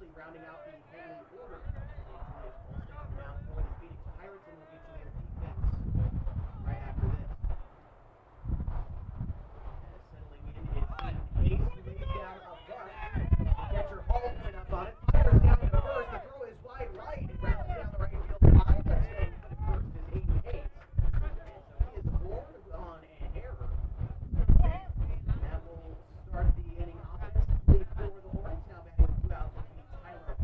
quickly rounding out the Henley order. Now for the Phoenix Pirates, and we'll get you their defense right after this. As suddenly we ended Hayes moving down a butt. Catcher Hall coming up on it. Fires down to first. The throw is wide right. It rounds down the right field line. But staying put at first is Aiden Hayes. And so he is scored on an error. And that will start the inning offensively for the Hornets. Now batting with 2 outs will be Tyler.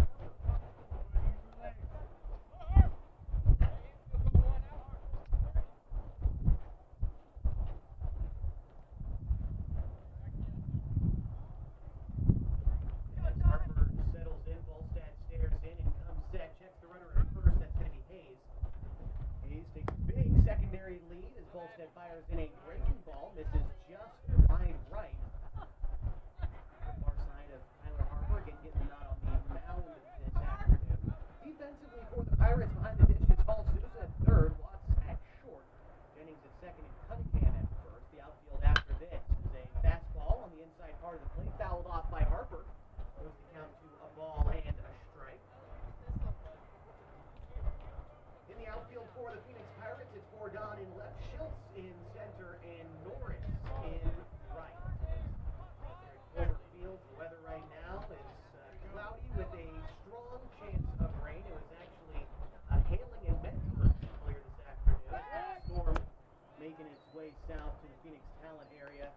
As Harper settles in, Volstad stares in and comes set. Checks the runner at first. That's going to be Hayes. Hayes takes a big secondary lead as Volstad fires in a breaking ball. Misses just wide right. Far side of Tyler Harper, again getting the nod on the mound this afternoon. Defensively for the Pirates, behind the dish is Hall Sousa at third, Watts at short, Jennings at second, and Cunningham at first. The outfield after this is a fastball on the inside part of the plate, fouled off by Harper. Goes the count to a ball and a strike. In the outfield for the Phoenix Pirates, it's Bordon in left, Schultz in center, and Norris in right. Over field, the weather right now is cloudy with a strong chance of rain. It was actually hailing in Medford earlier this afternoon. A storm making its way south to the Phoenix Talent area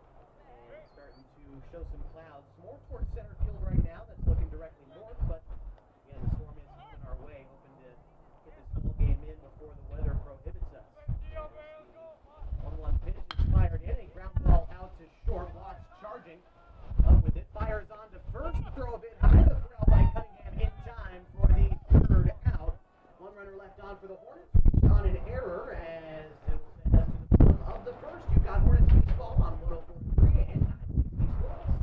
and starting to show some clouds more towards center field right now. That's looking directly north, but again, the storm is coming our way, hoping to get this ball game in before the weather prohibits us. 1-1 pitch is fired in, a ground ball out to short. Watts charging up with it, fires on to first, throw a bit high, the throw by Cunningham in time for the third out. One runner left on for the Hornets, on an error as it will send us to the bottom of the first. You've got Hornets baseball on 104.3 and 960 Sports.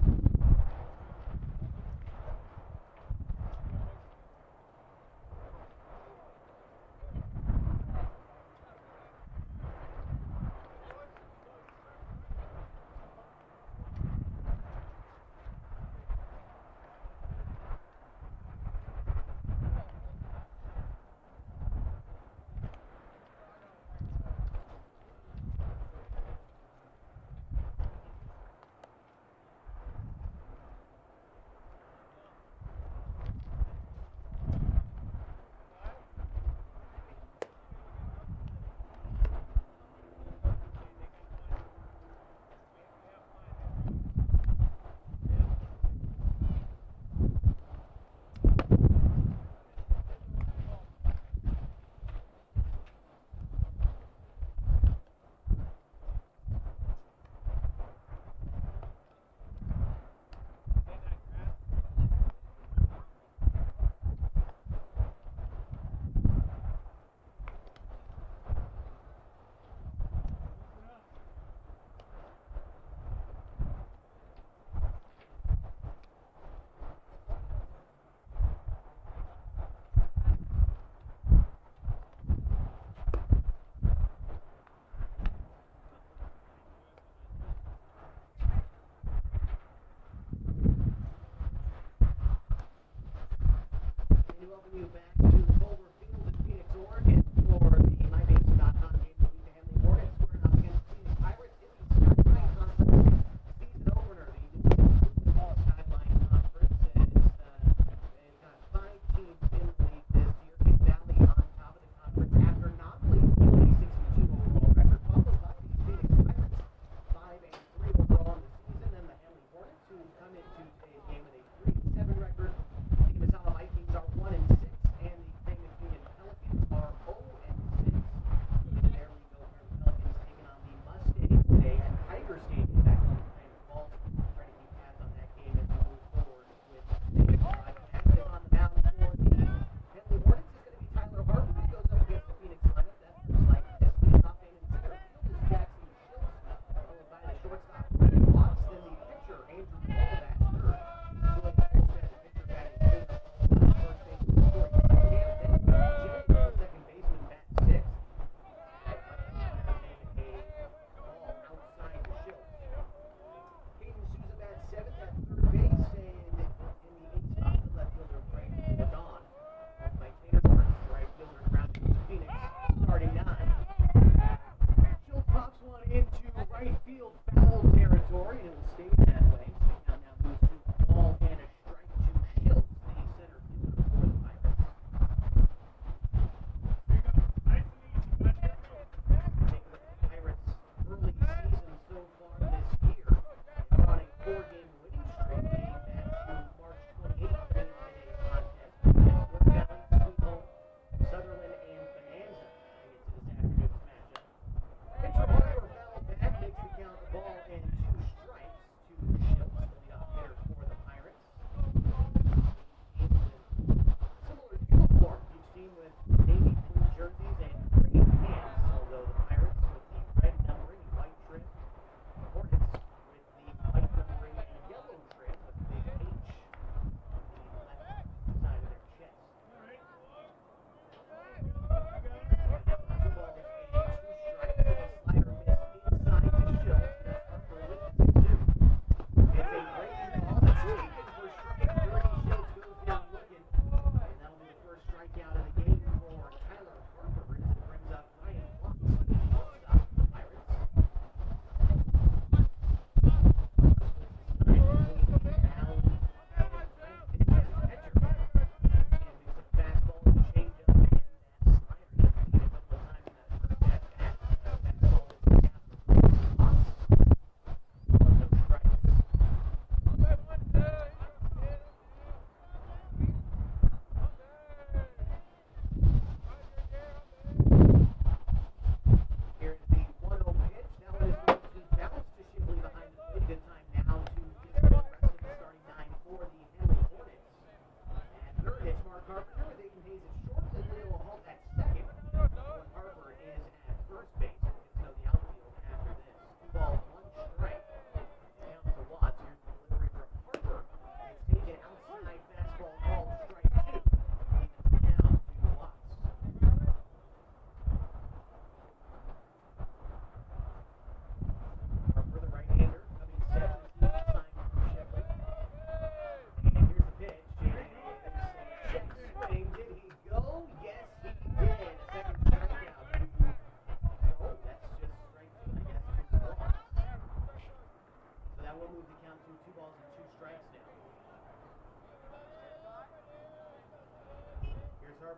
Welcome you back to Boulder Field in Phoenix, Oregon for the MyBaseball.com game of the week. The Henley Phoenix squaring up against the Phoenix Pirates in the Skyline Conference season opener. The Skyline Conference they've got 5 teams in the league this year. Big Valley on top of the conference after non-league 26-2 overall record, followed by the Phoenix Pirates 5-3 overall in the season, and the Henley Hornets, who come into today's game with a 3-7 record. The Matala Vikings are 1-6 and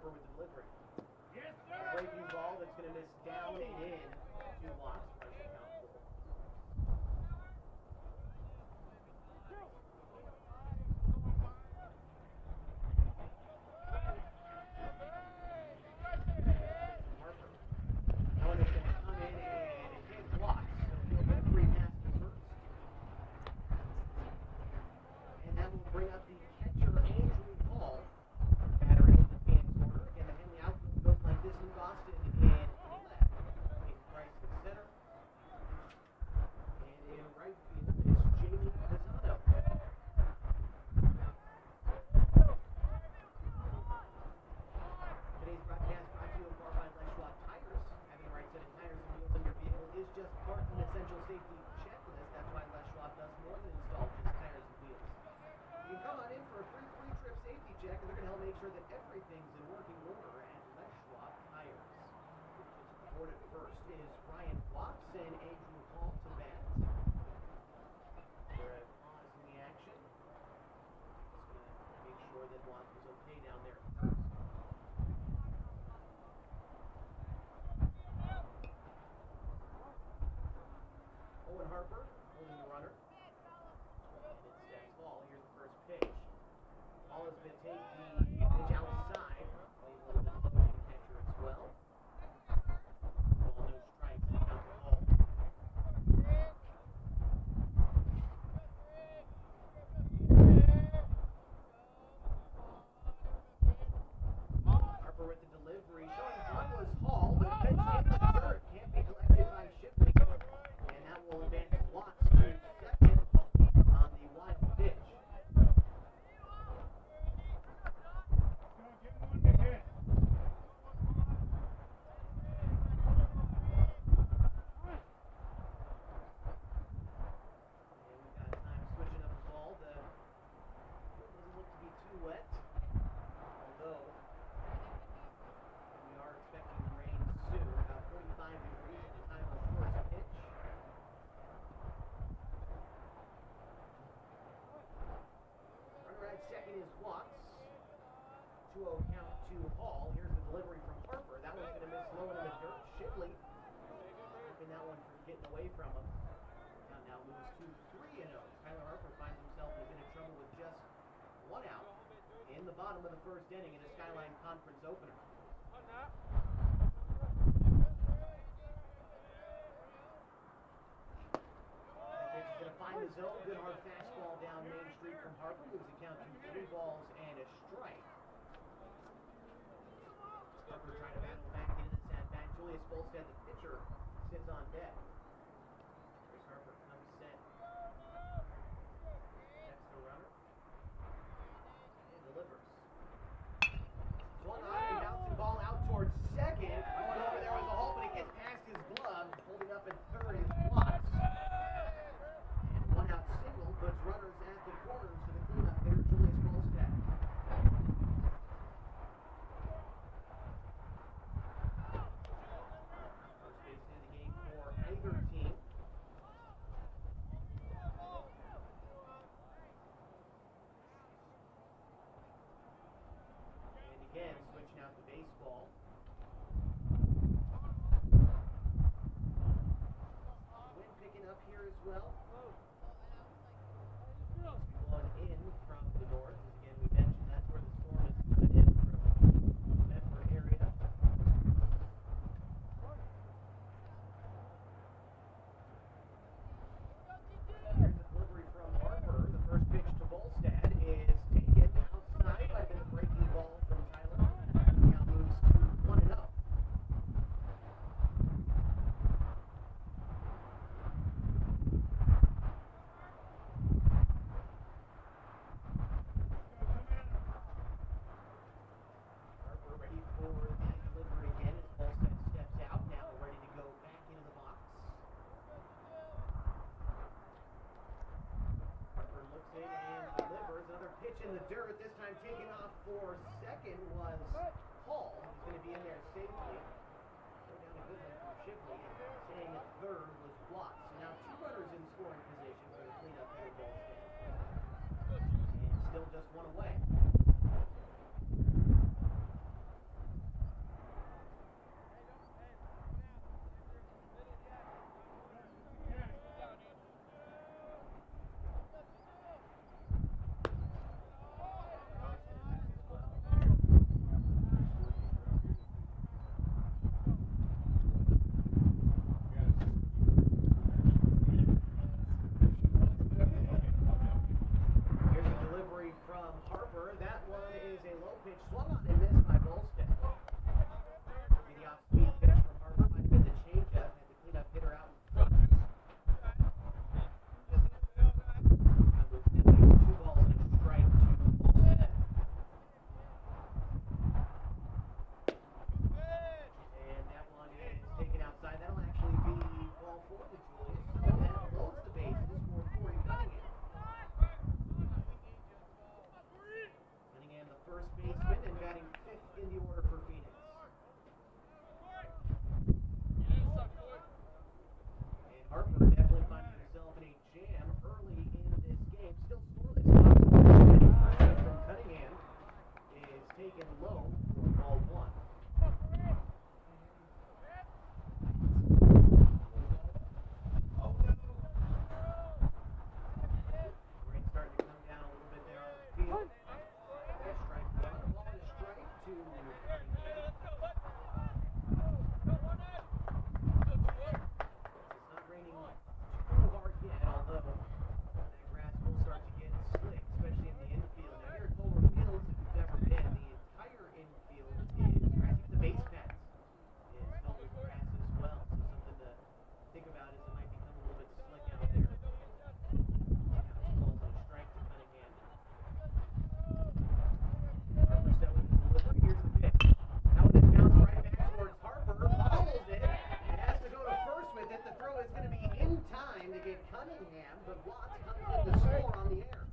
Harper with the delivery. Breaking ball that's going to miss down and in. 2 blocks. Pressure count full. Harper. That one is going to come in and hit blocks. So he'll get a free pass to first. And that will bring up the catcher, Andrew Hall. Battering in the Phoenix corner. Again, the Henley outfield goes like this in Boston in left. Peyton Price in center. And in right field is Jamie Pisano. Today's broadcast brought to you in part by Leschwab Tires. Having the right set of tires and wheels on your vehicle is just part of an essential safety checklist. That's why Leschwab does more than install just tires and wheels. You can come on in for a free pre-trip safety check, and they're going to help make sure that everything's in working order at Leschwab Tires. Reported first is Ryan Watts and Andrew Hall to bat. We're at pause in the action. Just going to make sure that Watts was okay down there first. Owen Harper holding the runner. And it steps Hall. Here's the first pitch. Hall is going to take the pitch outside. Played a little bit close to the catcher as well. Ball no strikes. Count to Hall. Harper with the delivery. Showing one was Hall. The pitch in the third can't be collected by Shipley. And that will advance Watts to second on the wild pitch. Wet, although we are expecting rain soon, about 45 degrees at the time of the first pitch. Runner at second is Watts. 2-0 count to Hall. Here's the delivery from Harper. That one's going to miss low into the dirt. Shipley keeping that one from getting away from him. Now moves to 3-0. Tyler Harper finds himself in a bit of trouble with just 1 out in the bottom of the first inning in a Skyline Conference opener. Pitch is going to find the zone. Good hard fastball down Main Street from Harper. Moves the count to 3 balls and a strike. Harper trying to battle back into this at-bat. Julius Bolstead, the pitcher, sits on deck. Chris Harper comes set. Checks the runner. Delivers. One on and bouncing ball out towards second. Going over there was a hole, but it gets past his glove. Holding up at third is Watts. And 1 out single puts runners at the corners for the cleanup there, Julius Bolstead. First base in the game for either team. Again, switching out the baseball. Wind picking up here as well. Blowing in from the north. Again, we mentioned that's where the storm is coming in from the Medford area. Here's the delivery from Harper. The first pitch to Bolstead is taken outside by the breaking ball from Tyler. Now moves to 1-0. Harper ready for the delivery again as Bolstead steps out. Now ready to go back into the box. Harper looks in and delivers. Another pitch in the dirt. This time taken off for second was Hall. He's going to be in there safely. Go down a good one from Shipley. Staying at third was Watts. So now 2 runners in scoring position for the cleanup here, Bolstead. And still just 1 away. low pitch swung on and missed by Bolstead. It'll be the off-speed pitch from Harper. Might have been the changeup. Had the cleanup hitter out in front. Two balls and a strike to Bolstead. And that one is taken outside. That'll actually be ball four to Julius. So that loads the bases for Corey Cunningham. Cunningham, the first baseman, and batting fifth in the order for Phoenix. And Harper definitely finding himself in a jam early in this game. Still scoreless. From Cunningham is taken low for ball one. Rain starting to come down a little bit there on the field. Strike one, a ball and a strike to Cunningham. It's not raining too hard yet, although that grass will start to get slick, especially in the infield. Now here at Culver Fields, if you've never been, the entire infield is grass. Even the base paths is filled with grass as well. So something to think about is it might become a little bit slick out there. Now it's balls and a strike to Cunningham. Harper set with the delivery. Here's the pitch. Now it is bounced right back towards Harper. Bobbles it. And has to go to first with it. The throw is going to be in time to get Cunningham, but Watts comes in to score on the air.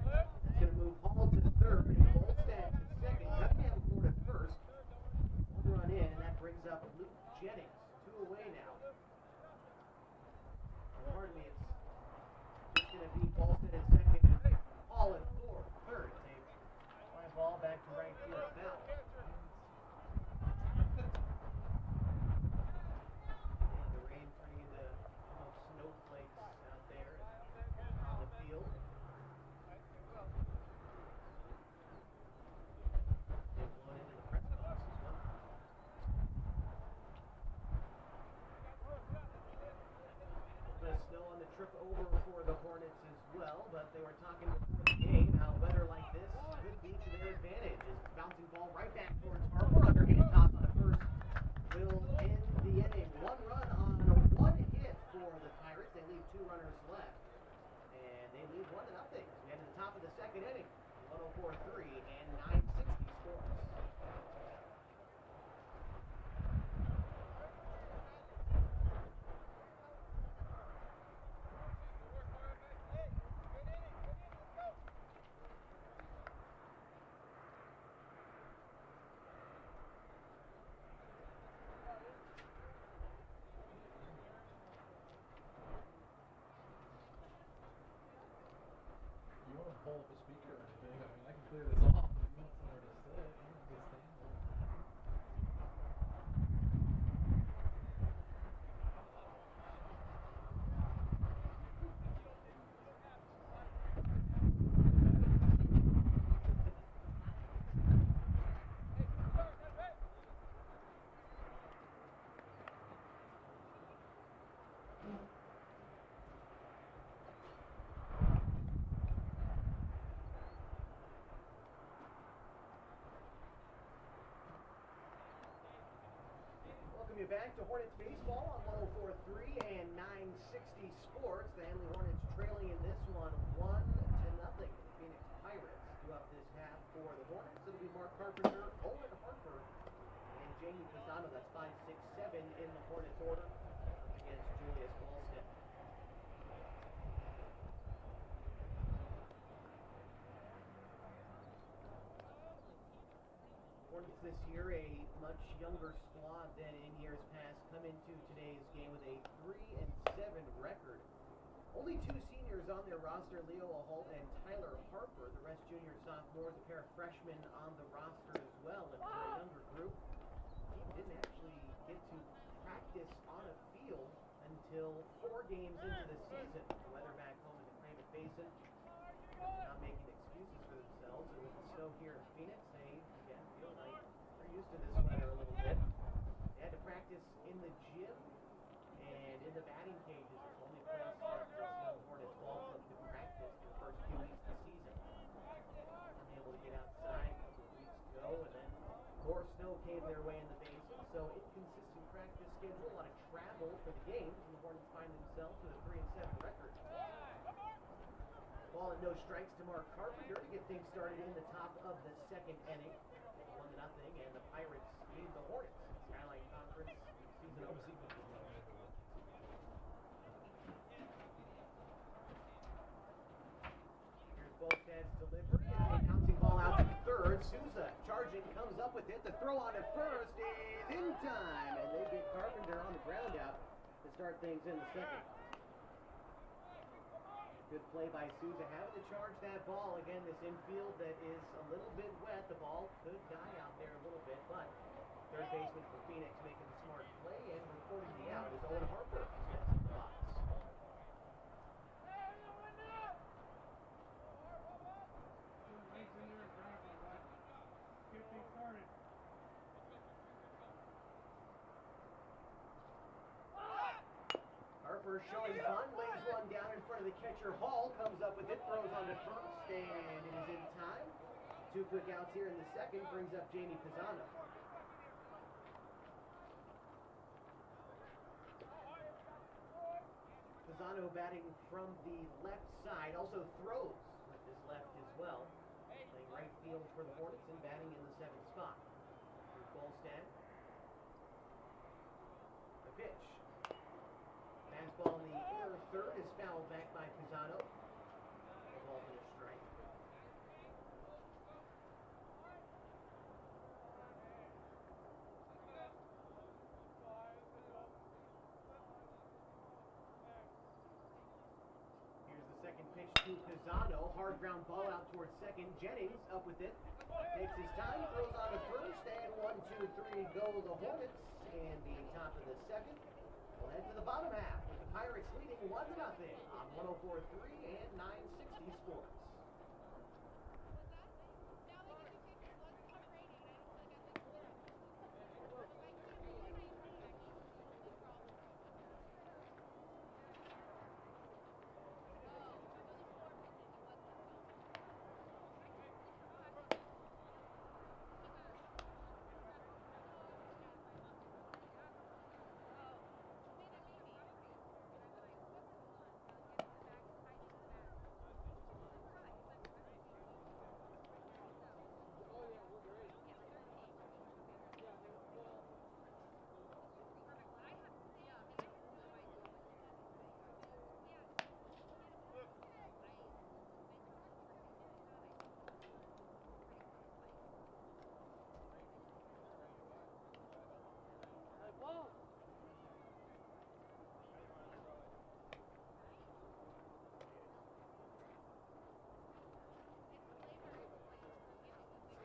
That's going to move Hall to third and Bolstead to second. Cunningham for to first. One run in, and that brings up Luke Jennings. Two away now. Pardon me, it's just going to be Bolstead at second and Hall at third. It's a fly ball back to right field now. And the rain turning into almost snowflakes out there on the field. They've blown into the press box as well. The snow on the trip over for the Hornets as well, but they were talking before the game how weather like this could be to their advantage. As the bouncing ball right back towards Harper, underhand toss on the first will end the inning. One run on one hit for the Pirates. They leave two runners left, and they lead 1-0. We head to the top of the second inning. 104-3 and 960 scores. You want to pull up a speaker or anything? I mean, I can clear this off if you want somewhere to sit. You can just stand there. Welcome you back to Hornets Baseball on 104.3 and 960 Sports. The Henley Hornets trailing in this one 1-0. The Phoenix Pirates do up this half for the Hornets. It'll be Mark Carpenter, Owen Harper, and Jamie Pisano. That's 5, 6, 7 in the Hornets order against Julius Bolstead. Hornets this year a much younger squad than in years past come into today's game with a 3-7 record. Only two seniors on their roster, Leo Aholt and Tyler Harper. The rest junior sophomores, a pair of freshmen on the roster as well. And for a younger group, the team didn't actually get to practice on a field until 4 games into the season. The weather back home in the Craven Basin, not making excuses for themselves. And with the snow here in Phoenix, they again feel like they're used to this weather a little bit. They had to practice in the gym and in the batting cages. It's only place their way in the bases, so inconsistent practice schedule, a lot of travel for the games, and the Hornets find themselves with a 3-7 record. Ball and no strikes to Mark Carpenter to get things started in the top of the second inning. 1-0, and the Pirates lead the Hornets in Skyline Conference season opener. Here's Bolstad's delivery, and a bouncing ball out to third. Souza charging, comes up with it. The throw on to first is in time, and they get Carpenter on the ground out to start things in the second. Good play by Souza, having to charge that ball. Again, this infield that is a little bit wet. The ball could die out there a little bit, but third baseman for Phoenix making the smart play and recording the out is Owen Harper steps in the box. Harper showing fun, lays one down in front of the catcher. Hall comes up with it, throws on to first, and it is in time. 2 quick outs here in the second brings up Jamie Pisano. Pisano batting from the left side, also throws with his left as well. Playing right field for the Hornets and batting in the 7th spot. Here's Bolstad. The pitch. Fastball in the inner third is fouled back by Pisano. The ball for the strike. Here's the second pitch to Pisano. Hard ground ball out towards second. Jennings up with it. Takes his time, throws on to first, and 1, 2, 3 go the Hornets. And the top of the second. We'll head to the bottom half with the Pirates leading 1-0 on 104.3 and 960 Sports.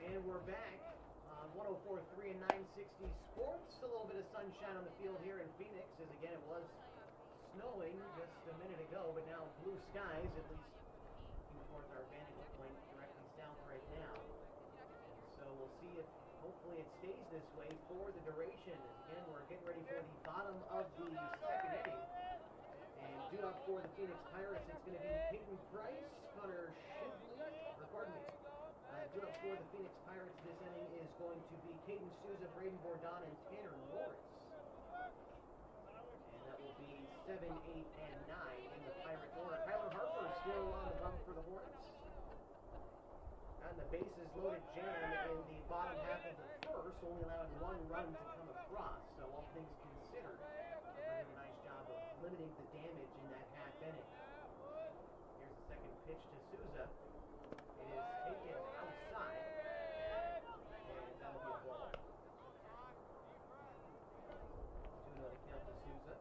And we're back on 104.3 and 960 Sports. A little bit of sunshine on the field here in Phoenix, as again it was snowing just a minute ago, but now blue skies, at least looking towards our vantage point directly south right now. So we'll see if hopefully it stays this way for the duration. Again, we're getting ready for the bottom of the second inning. And due up for the Phoenix Pirates, it's going to be Peyton Price, Connor Shibley, or pardon me. Due up for the Phoenix Pirates this inning is going to be Caden Souza, Braden Bourdon, and Tanner Norris. And that will be 7, 8, and 9 in the Pirate order. Kyler Harper is still on the bump for the Hornets. And the bases loaded jam in the bottom half of the first, only allowing 1 run to come across. So all things considered, they did a nice job of limiting the damage in that half inning. Here's the second pitch to Souza. It is taken outside, and that'll be a ball. 2-0 to count to Souza.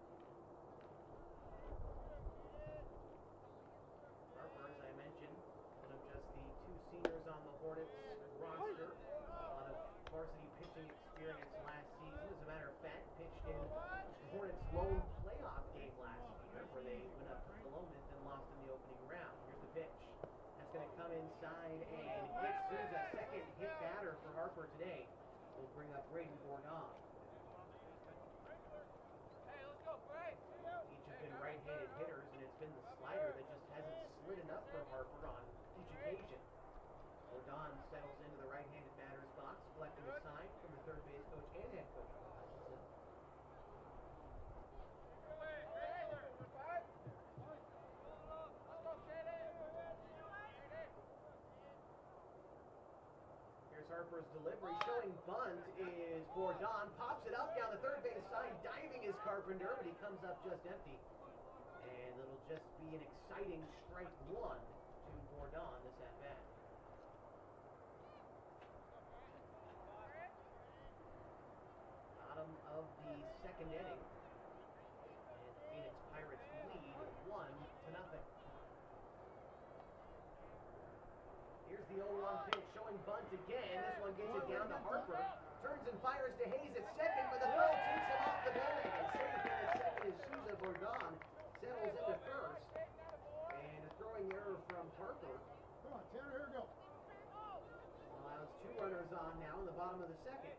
Harper, as I mentioned, one of just the 2 seniors on the Hornets roster. A lot of varsity pitching experience last season. As a matter of fact, pitched in the Hornets' lone playoff game last year, where they went up to Columbus and lost in the opening round. Here's the pitch. Going to come inside and hit Souza. Second hit batter for Harper today will bring up Braden Bourdon. Each have been right-handed hitters, and it's been the slider that just hasn't slid enough for Harper on each occasion. Bourdon settles into the right-handed batter's box, collecting a sign from the third base coach Harper's delivery, showing bunt is Bourdon, pops it up down the third base side, diving is Carpenter, but he comes up just empty. And it'll just be an exciting strike one to Bourdon this at-bat. Bottom of the second inning. And the Phoenix Pirates lead 1-0. Here's the 0-1 pitch, showing bunt again. This one gets it down to Harper. Turns and fires to Hayes at second, but the throw takes him off the bag. And safe in at second is Souza. Bourdon settles into first. And a throwing error from Harper. Come on, Tanner, here we go. Allows two runners on now in the bottom of the second.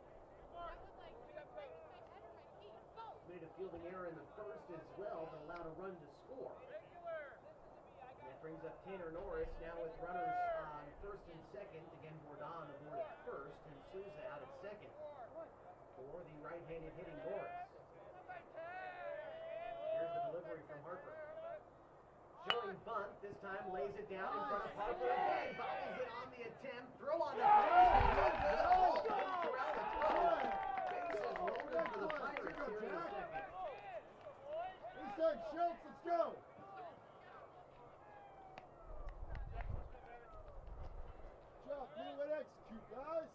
Committed a fielding error in the first as well, but allowed a run to score. And that brings up Tanner Norris now with runners on first and second. Again, Bourdon aboard at first and Souza out at second for the right-handed hitting Norris. Here's the delivery from Harper. Showing bunt, this time lays it down in front of Harper again. Bobbles it on the attempt. Throw on the first. No good. Hall comes around the throw. Bases loaded for the Pirates here in the second. He said, Schultz, let's go. Good job, move and execute, guys.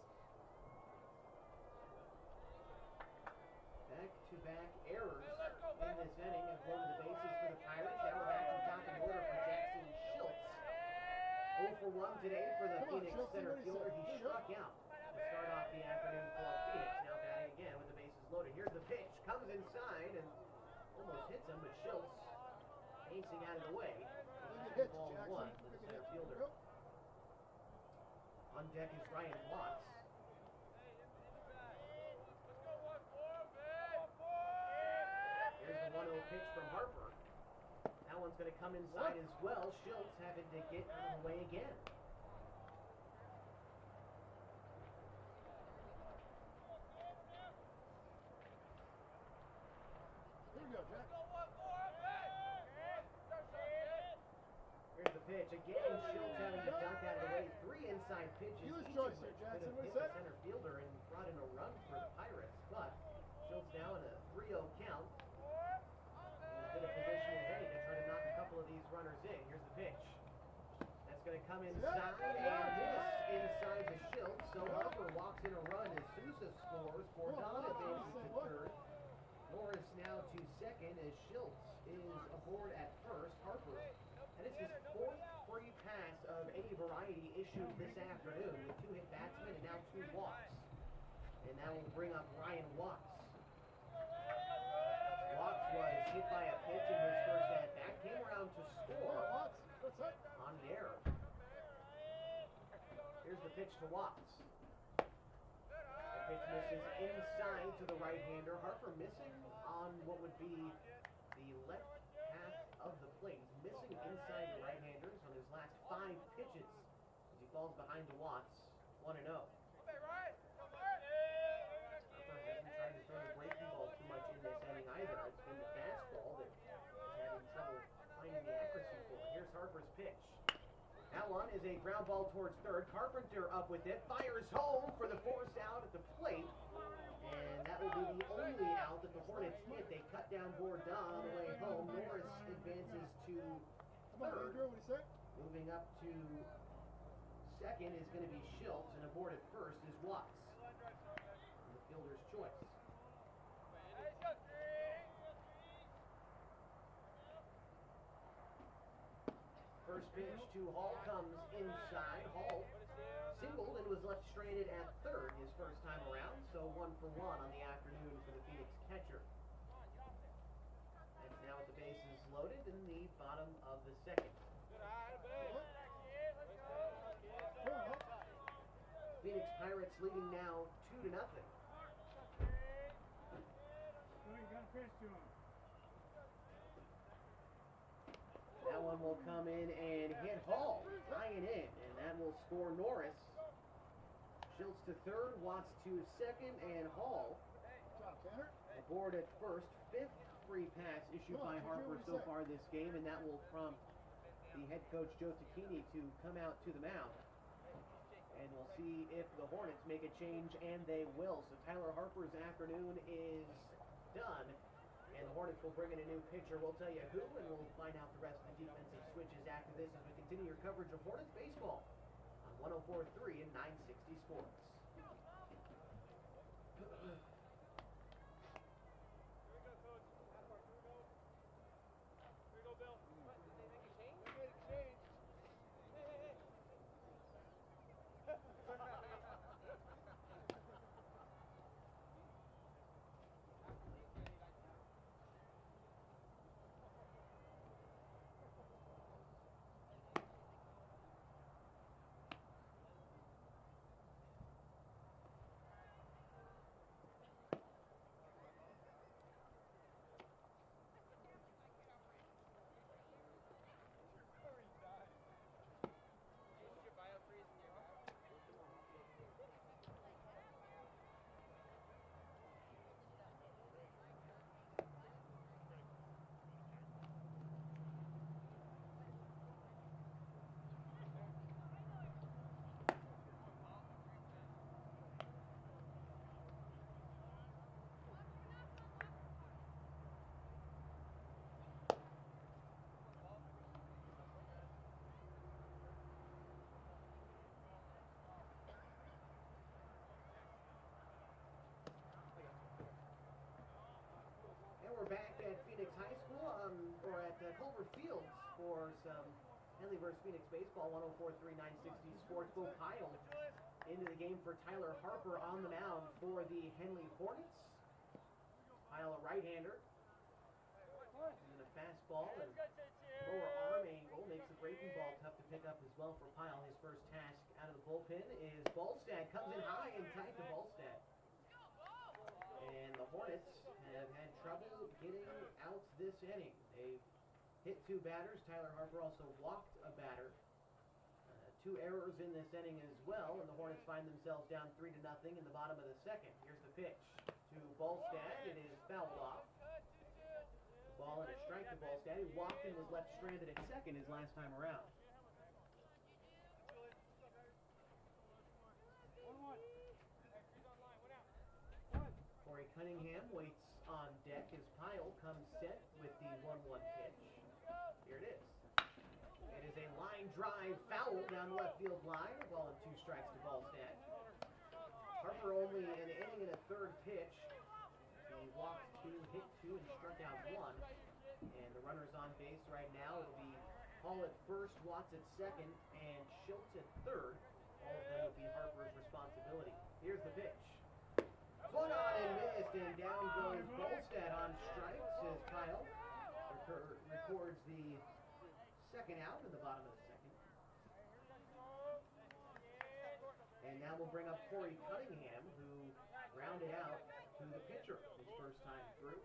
Back-to-back errors in this inning have loaded the bases for the Pirates. Now we're back to the top of the order for Jackson Schultz. 0 for 1 today for the Phoenix center fielder. He struck out to start off the afternoon for Phoenix. Now batting again with the bases loaded. Here's the pitch. Comes inside and almost hits him, but Schultz pacing out of the way. Ball one for the center fielder. On deck is Ryan Watts. Here's the 1-0 pitch from Harper. That one's going to come inside as well. Schultz having to get out of the way again. Here we go, Jack. Here's the pitch. Again, Schultz having to duck out of the way. 3 inside pitches. Dealer's Each choice of here, which Jackson. could have What hit is the that? center fielder and brought in a run for the Pirates. But Schultz now in a 3-0 count. A bit of positional hitting to try to knock a couple of these runners in. Here's the pitch. That's going to come inside and miss inside to Schultz. So Harper walks in a run as Souza scores. Bourdon advances to third. Norris now to second as Schultz is aboard at first. Harper, and it's his 4th free pass of any variety issued this afternoon with 2 hit batsmen and now 2 walks. And that will bring up Ryan Watts. Watts was hit by a pitch in his first at-bat, came around to score on an error. Here's the pitch to Watts. The pitch misses inside to the right-hander. Harper missing on what would be the left half of the plate. He's missing inside the right-handers on his last 5 pitches as he falls behind to Watts, 1-0. Harper hasn't tried to throw the breaking ball too much in this inning either. It's been the fastball that he's having trouble finding the accuracy for. Here's Harper's pitch. That one is a ground ball towards third. Carpenter up with it, fires home for the force out at the plate. And that will be the only out that the Hornets hit. They cut down Bourdon on the way home. Norris advances to third. Moving up to second is going to be Schultz, and aboard at first is Watts. And the fielder's choice. First pitch to Hall comes inside. Hall singled and was left stranded at third his first time around, so 1 for 1 on the afternoon for the Phoenix catcher. That's now with the bases loaded in the bottom of the second. Phoenix Pirates leading now 2-0. That one will come in and hit Hall, tying in, and that will score Norris. Schultz to third, Watts to second, and Hall aboard at first. 5th free pass issued by Harper so far this game, and that will prompt the head coach Joe Tacchini to come out to the mound. And we'll see if the Hornets make a change, and they will. So Tyler Harper's afternoon is done, and the Hornets will bring in a new pitcher. We'll tell you who, and we'll find out the rest of the defensive switches after this as we continue your coverage of Hornets baseball on 104.3 and 960 Sports. We're back at Phoenix High School, or at Culver Fields for some Henley versus Phoenix baseball, 104.3, 960 Sports. Bo Kyle into the game for Tyler Harper on the mound for the Henley Hornets. Kyle, a right-hander, and a fastball, and lower arm angle makes the breaking ball tough to pick up as well for Pyle. His first task out of the bullpen is Ballstad. Comes in high and tight to Ballstad. And the Hornets have had trouble getting out this inning. They've hit two batters. Tyler Harper also walked a batter. Two errors in this inning as well, and the Hornets find themselves down 3-0 in the bottom of the second. Here's the pitch to Ballstad. It is fouled off. Ball and a strike to Ballstad. He walked and was left stranded at second his last time around. Corey Cunningham waits on deck as Pyle comes set with the 1-1 pitch. Here it is. It is a line drive foul down the left field line. Ball and 2 strikes to Ballstad. Harper only an inning and a third pitch. He walked 2, hit 2, and struck out 1. And the runners on base right now, it'll be Hall at first, Watts at second, and Schultz at third. All of them will be Harper's responsibility. Here's the pitch. Swung on and missed, and down goes Ballstad on strikes as Kyle records the second out in the bottom of the second. And now we'll bring up Corey Cunningham, who rounded out to the pitcher his first time through.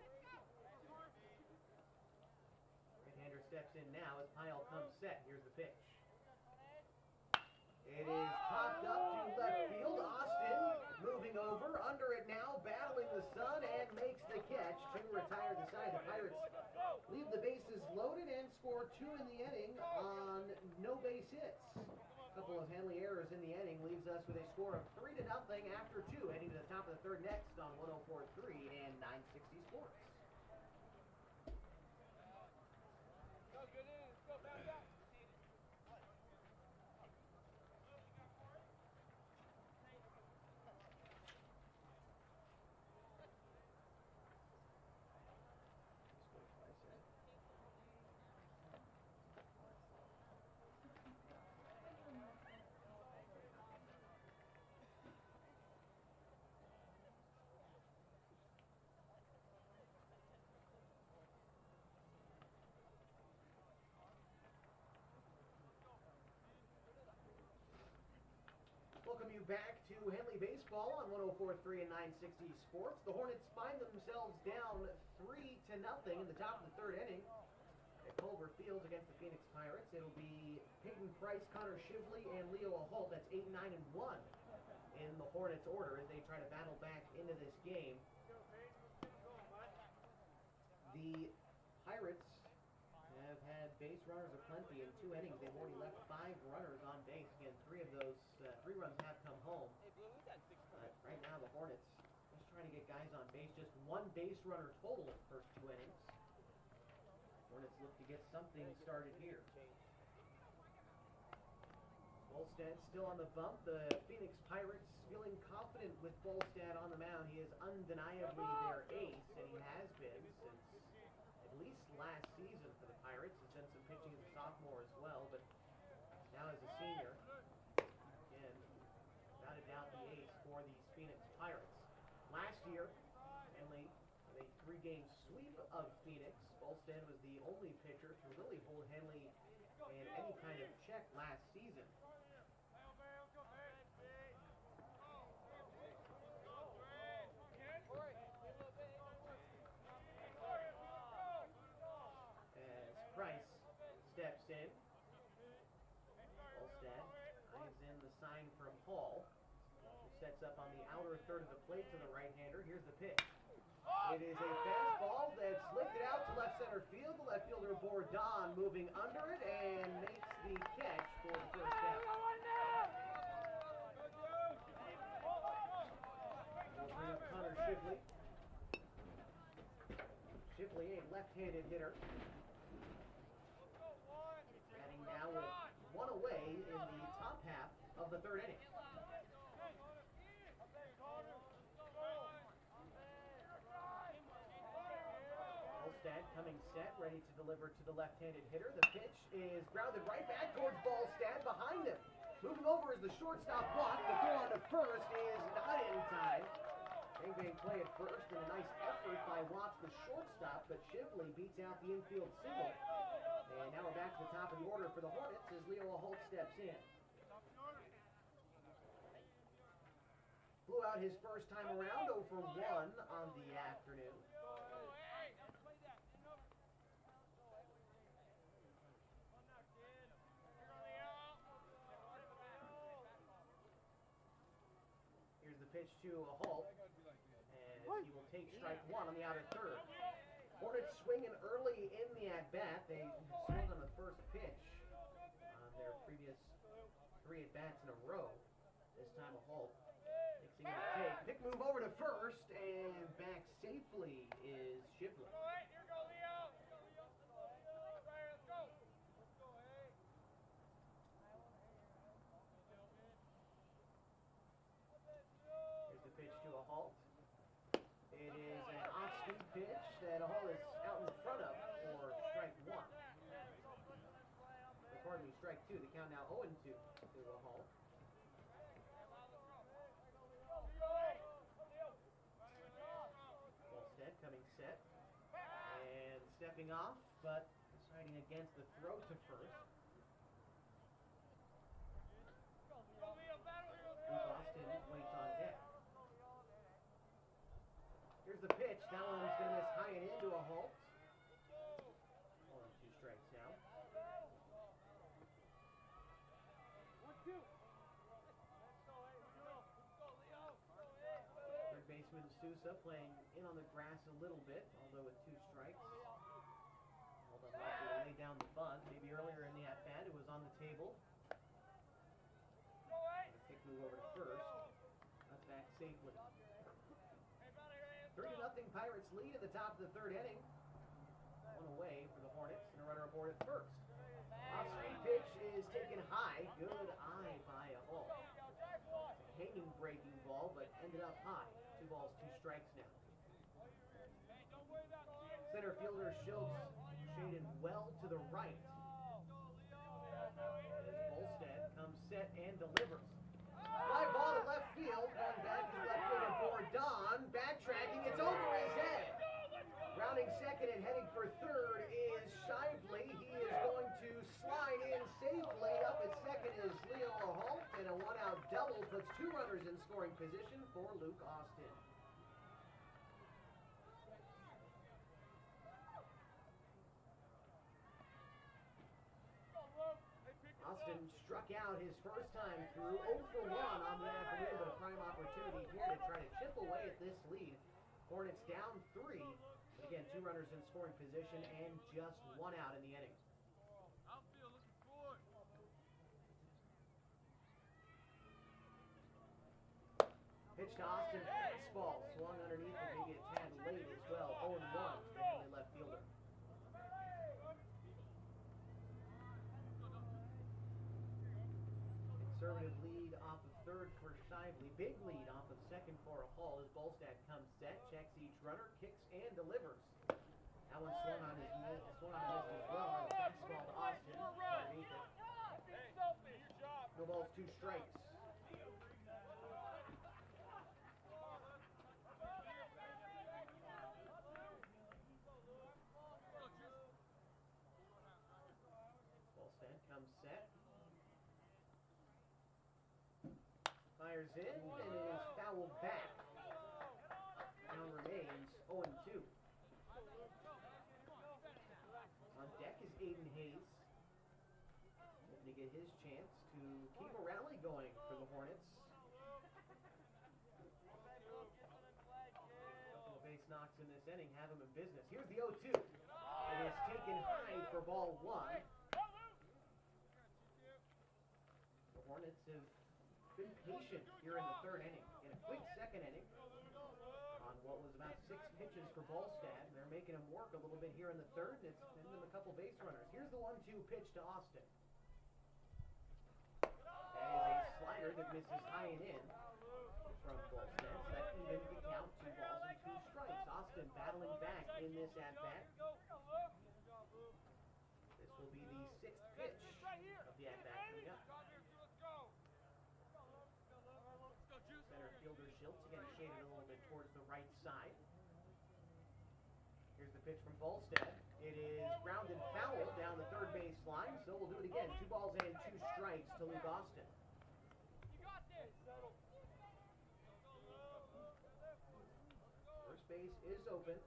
Right-hander steps in now as Pyle comes set. Here's the pitch. It is popped up to left field. Austin moving over, under it now, battling the sun, and makes the catch to retire the side. The Pirates leave the bases loaded and score 2 in the inning on no base hits. A couple of Henley errors in the inning leaves us with a score of 3-0 after 2, heading to the top of the third next on 104.3 and 960 Sports. Go, good in. Let's go back up. Welcome you back to Henley Baseball on 104.3 and 960 Sports. The Hornets find themselves down 3-0 in the top of the third inning at Culver Fields against the Phoenix Pirates. It'll be Peyton Price, Connor Shively, and Leo Holt. That's 8, 9, and 1 in the Hornets order as they try to battle back into this game. The Pirates have had base runners aplenty in 2 innings. They've already left 5 runners on base. Again, 3 of those 3 runs have come home. Right now, the Hornets just trying to get guys on base. Just 1 base runner total in the first 2 innings. Hornets look to get something started here. Bolstad still on the bump. The Phoenix Pirates feeling confident with Bolstad on the mound. He is undeniably their ace, and he has been since at least last season for the Pirates. He's done some pitching as a sophomore as well, but now as a senior, again, without a doubt the ace for these Phoenix Pirates. Last year, Henley with a 3-game sweep of Phoenix. Bolstad was the only pitcher to really hold Henley in any kind of check last season. Price steps in. Bolstad eyes in the sign from Hall, who sets up on the outer third of the plate to the right-hander. Here's the pitch. It is a fastball that's lifted out to left center field. The left fielder Bourdon moving under it and makes the catch for the first out. We'll bring up Connor Shipley. Shipley, a left-handed hitter. Now with 1 away in the top half of the 3rd inning. Bolstad coming set, ready to deliver to the left-handed hitter. The pitch is grounded right back towards Bolstad. Behind him, moving over is the shortstop block. The throw on to first is not in time. Bang play at first, and a nice effort by Watts, the shortstop, but Shipley beats out the infield single. And now we're back to the top of the order for the Hornets as Leo Holt steps in. Blew out his first time around, 0 for 1 on the afternoon. Here's the pitch to Holt, and he will take strike 1 on the outer third. Hornets swinging early in the at-bat. They swung on the first pitch on their previous 3 at-bats in a row. This time a Holt mixing in the take. Pick move over to first, and back safely is Shipley. Here's the pitch to a Holt. It is an off-speed pitch that Hall is out in front of for strike 1. Pardon me, strike 2. The count now 0-2 to Hall. Bolstad coming set and stepping off, but deciding against the throw to first. Boston waits on deck. Here's the pitch. That one's going to miss high and into a Holt. 2 strikes now. Third baseman Sousa playing in on the grass a little bit, although with 2 strikes. Hold up to lay down the bunt. Maybe earlier in the at-bat it was on the table. Pick move over to first. That's back safely. 3-0 Pirates lead at the top of the 3rd inning. 1 away for the Hornets and a runner aboard at first. Off-speed pitch is taken high. Good eye by a Hall. Hanging breaking ball, but ended up high. 2 balls, 2 strikes now. Center fielder Schultz shaded well to the right. As Bolstad comes set and delivers. Fly ball to left field. Going back to left fielder Bourdon. Backtracking. It's over his head. Rounding second and heading for third is Shively. He is going to slide in safely. Up at second is Leo Holt. And a 1-out double puts 2 runners in scoring position for Luke Austin. Austin struck out his first time through 0 for 1 on the afternoon, but a prime opportunity here to try to chip away at this lead. Hornets down 3. Again, 2 runners in scoring position and just 1 out in the inning. to Austin, fastball swung underneath and maybe a tad late as well. 0-1 to the Henley left fielder. Conservative lead off of third for Shively. Big lead off of second for a Hall as Bolstad comes set, checks each runner, kicks and delivers. That one swung on his knee, swung on his as well. On a fastball to Austin underneath it. No balls, 2 strikes. Bolstad comes set. Fires in, and it is fouled back. Count remains 0-2. On deck is Aiden Hayes. Hoping to get his chance to keep a rally going for the Hornets. Couple of base knocks in this inning have him in business. Here's the 0-2. It is taken high for ball 1. The Hornets have been patient here in the third inning. In a quick second inning on what was about 6 pitches for Bolstad. They're making him work a little bit here in the third, and it's sending him a couple base runners. Here's the 1-2 pitch to Austin. That is a slider that misses high and in from Bolstad, so that evens the count, 2 balls and 2 strikes. Austin battling back in this at-bat. This will be the 6th pitch of the at-bat coming up. Center fielder Schultz again shaded a little bit towards the right side. Here's the pitch from Bolstad. It is grounded foul down the third base line, so we'll do it again. 2 balls and 2 strikes to Luke Austin. First base is open.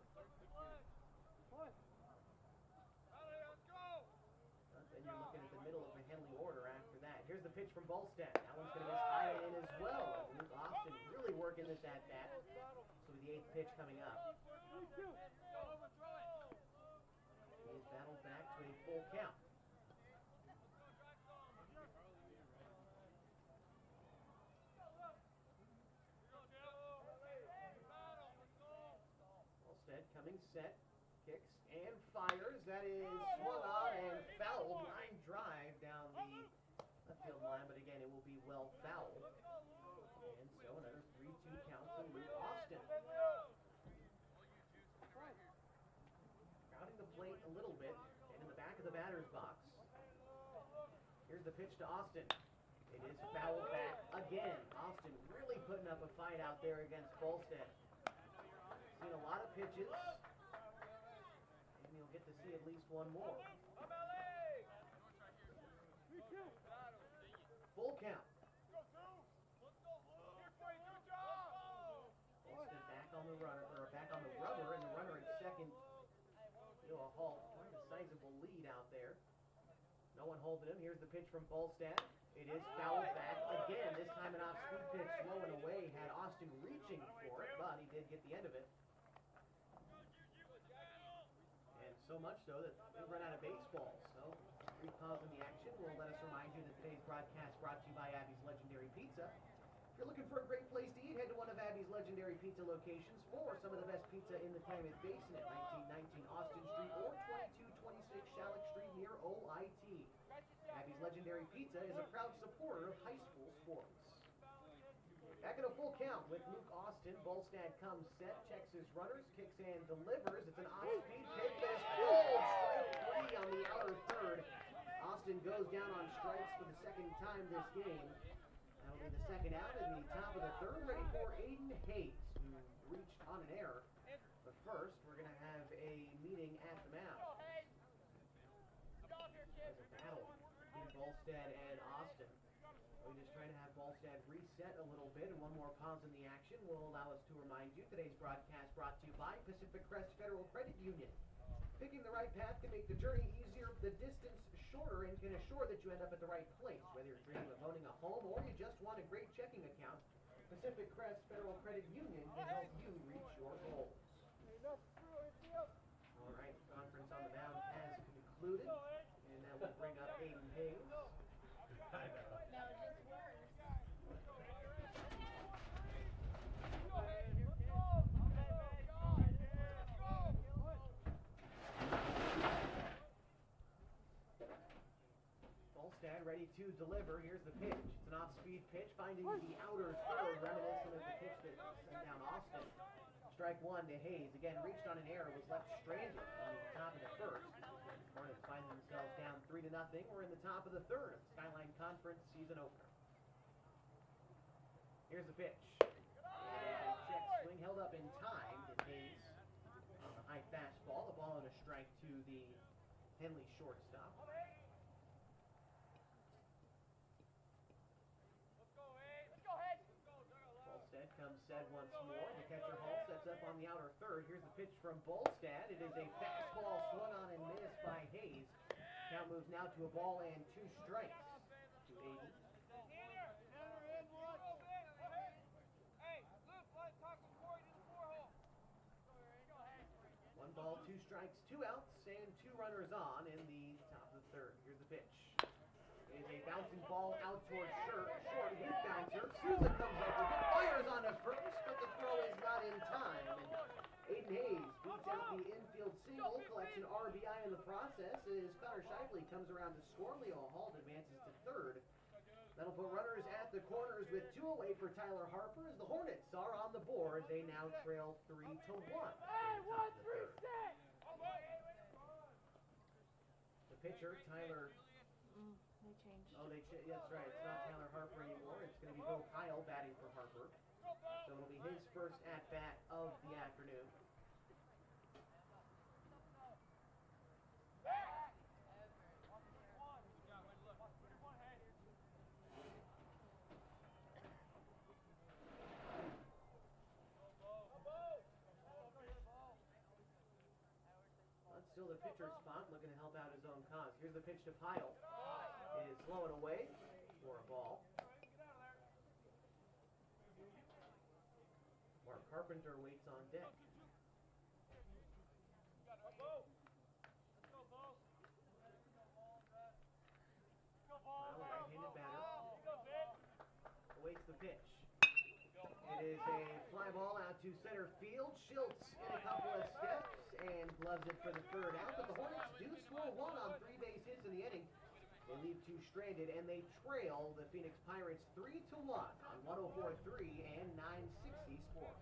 Then you're looking at the middle of the Henley order after that. Here's the pitch from Bolstad. That one's going to miss high and in as well. Luke Austin really working this at-bat. So the 8th pitch coming up. He is battled back to a full count. Bolstad coming set. Kicks and fires. That is swung on and fouled. Line drive down the left field line, but again, it will be well fouled. And so another 3-2 count to Luke Austin. Crowding the plate a little bit, and in the back of the batter's box. Here's the pitch to Austin. It is fouled back again. Austin really putting up a fight out there against Bolstad. Seen a lot of pitches. You'll get to see at least one more. Full count. Bolstad back on the runner, or back on the rubber, and the runner at second. A halt. Quite a sizable lead out there. No one holding him. Here's the pitch from Bolstad. It is fouled back again. This time an off-speed pitch, slow and away. Had Austin reaching for it, but he did get the end of it. So much so that we run out of baseballs. So, brief pause in the action will let us remind you that today's broadcast brought to you by Abby's Legendary Pizza. If you're looking for a great place to eat, head to one of Abby's Legendary Pizza locations for some of the best pizza in the Calumet Basin at 1919 Austin Street or 2226 Shalleck Street near OIT. Abby's Legendary Pizza is a proud supporter of high school sports. Back at a full count with Luke Austin. Bolstad comes set, checks his runners, kicks and delivers. It's an off-speed pitch that is pulled. Strike 3 on the outer third. Austin goes down on strikes for the second time this game. That'll be the second out in the top of the third. Ready for Aiden Hayes, who reached on an error. But first, we're going to have a meeting at the mound. There's a battle between Bolstad and Austin. We're just trying to have Bolstad reset a little bit, and one more pause in the action will allow us to remind you today's broadcast brought to you by Pacific Crest Federal Credit Union. Picking the right path can make the journey easier, the distance shorter, and can assure that you end up at the right place. Whether you're dreaming of owning a home or you just want a great checking account, Pacific Crest Federal Credit Union can help you reach your goals. All right, conference on the mound has concluded, and that will bring up Aiden Hayes. No, it just works. Bolstad ready to deliver. Here's the pitch. It's an off-speed pitch, finding the outer third, reminiscent of the pitch that sent down Austin. Strike one to Hayes. Again, reached on an error, was left stranded in the top of the first. Hornets find themselves down 3-0. We're in the top of the third of the Skyline Conference season opener. Here's the pitch. And check swing held up in time to Hayes on the high fastball. The ball and a strike to the Henley shortstop. Bolstad comes set once more. The catcher Hall sets up on the outer third. Here's the pitch from Bolstad. It is a fastball swung on and missed by Hayes. Count moves now to a ball and 2 strikes to 80. One ball, 2 strikes, 2 outs, and 2 runners on in the top of the third. Here's the pitch. It is a bouncing ball out towards short, hit bouncer. Souza comes up with it, fires on to first, but the throw is not in time. And Aiden Hayes beats out the infield single, collects an RBI in the process as Connor Shively comes around to score. Leo Hall advances to third. That'll put runners at the corners with 2 away for Tyler Harper as the Hornets are on the board. They now trail 3-1. Hey, 1-3 set! The pitcher, Tyler. They changed. Oh, that's right. It's not Tyler Harper anymore. It's going to be Bo Kyle batting for Harper. So it'll be his first at-bat of the afternoon. Still the pitcher's spot, looking to help out his own cause. Here's the pitch to Pyle. It is slow and away for a ball. Mark Carpenter waits on deck. Pyle, right-handed batter, awaits the pitch. It is a fly ball out to center field. Schultz in a couple of steps and gloves it for the third out. But the Hornets do score 1 on 3 base hits in the inning. They leave 2 stranded, and they trail the Phoenix Pirates 3-1 on 104.3 and 960 Sports.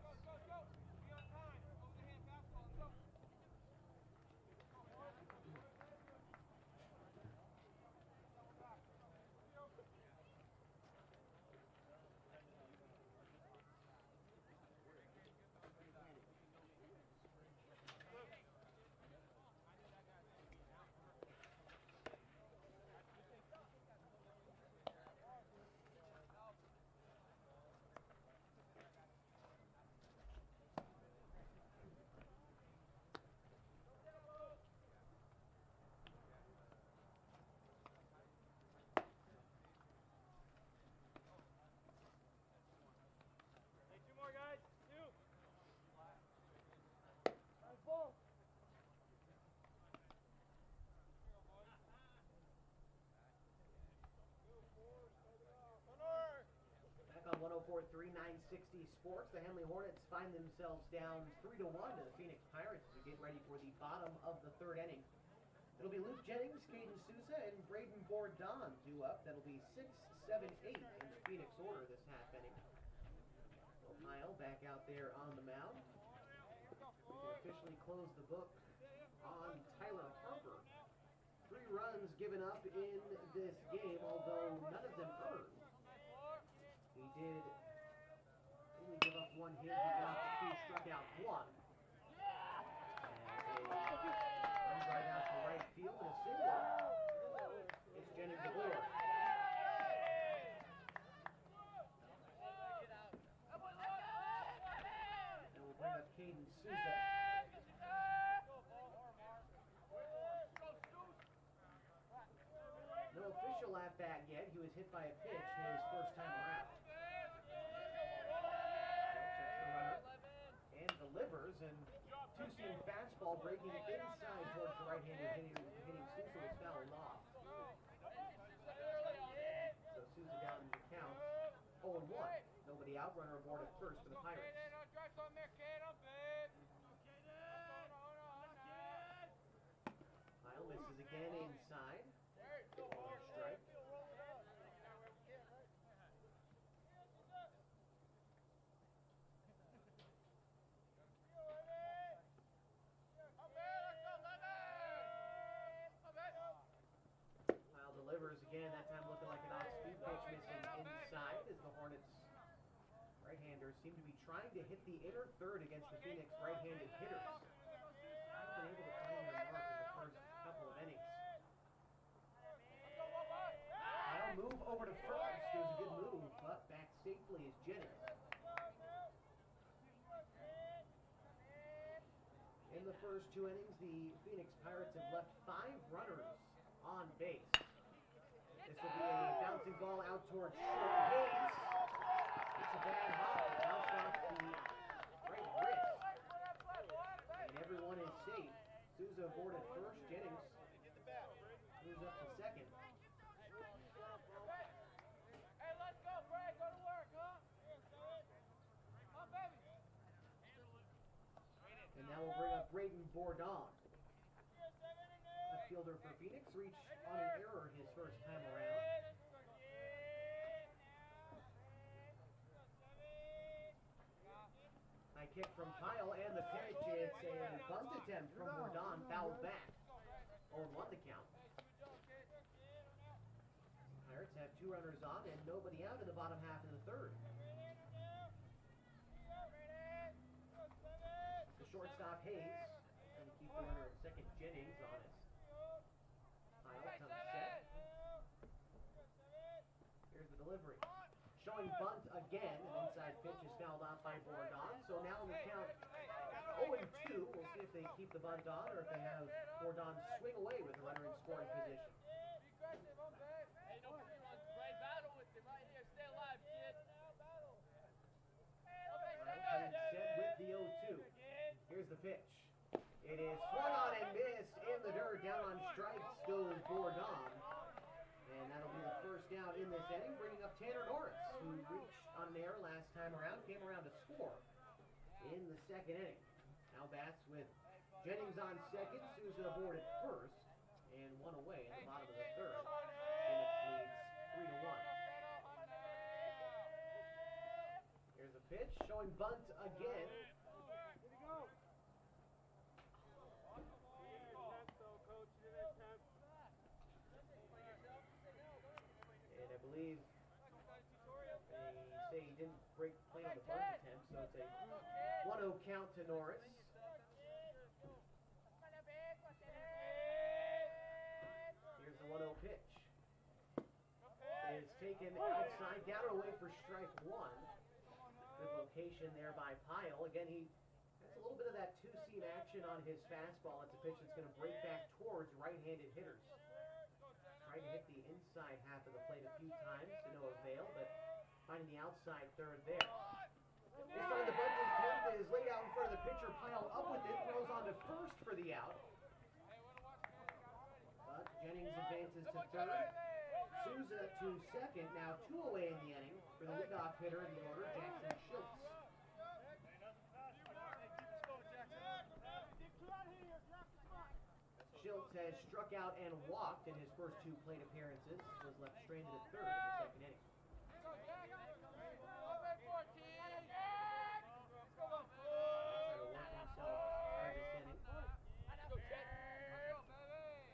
On 104.3, 960 Sports, the Henley Hornets find themselves down 3-1 to the Phoenix Pirates as we get ready for the bottom of the third inning. It'll be Luke Jennings, Caden Souza, and Braden Bourdon due up. That'll be 6, 7, 8 in the Phoenix order this half inning. Ohio back out there on the mound. We can officially close the book on Tyler Harper. 3 runs given up in this game, although none of them earned. He did only give up 1 hit. He got 2, struck out 1. And a run drive out to right field and a single. It's Jennings aboard. And we'll bring up Caden Souza. No official at bat yet. He was hit by a pitch his first time around. And delivers, and 2-seam fastball breaking inside towards the right-handed hitting Souza was fouled off. So Souza down in the count, 0-1. Nobody out, runner aboard at first for the Pirates. Pyle misses again inside. Strike. seem to be trying to hit the inner third against the Phoenix right-handed hitters. Haven't been able to find their mark in the first couple of innings. I'll move over to first. It was a good move, but back safely is Jennings. In the first 2 innings, the Phoenix Pirates have left 5 runners on base. This will be a bouncing ball out towards short. Hayes. It's a bad hop. Bounced off the right wrist. And everyone is safe. Souza aboarded first. Jennings moves up to second. Hey, let's go, Brad. Go to work, huh? Come on, baby. And now we'll bring up Braden Bourdon. Left fielder for Phoenix reached on an error his first time around. High kick from Kyle and the pitch. It's a bunt attempt from Bourdon, fouled back. 0-1 the count. Pirates have 2 runners on and nobody out in the bottom half of the third. The shortstop Hayes trying to keep the runner at second. Jennings on his pile comes set. Here's the delivery. Showing bunt again. An inside pitch is fouled off by Bourdon. So now in the count 0-2. We'll see if they keep the bunt on or if they have Bourdon swing away with the runner in scoring position. Hey, no free runs, Brad. Battle with him right here. Stay alive, kid. Coming set with the 0-2. Here's the pitch. It is swung on and missed in the dirt. Down on strikes goes Bourdon. And that'll be the first down in this inning, bringing up Tanner Norris, who reached on an error last time around, came around to score in the second inning. Now bats with Jennings on second, Souza aboard at first, and 1 away in the bottom of the third. Phoenix leads 3-1. Here's a pitch, showing bunt again. And I believe they say he didn't break play on the bunt attempt, so it's a 1-0 count to Norris. Here's the 1-0 pitch. It is taken outside, down and away for strike 1. Good location there by Pyle. Again, he has a little bit of that two-seam action on his fastball. It's a pitch that's going to break back towards right-handed hitters. Tried to hit the inside half of the plate a few times to no avail, but finding the outside third there. This time the bunt attempt is laid out in front of the pitcher. Pyle up with it, throws on to first for the out. But Jennings advances to third. Souza to second. Now 2 away in the inning for the leadoff hitter in the order, Jackson Schultz. Schultz has struck out and walked in his first 2 plate appearances. Was left stranded at third in the second inning.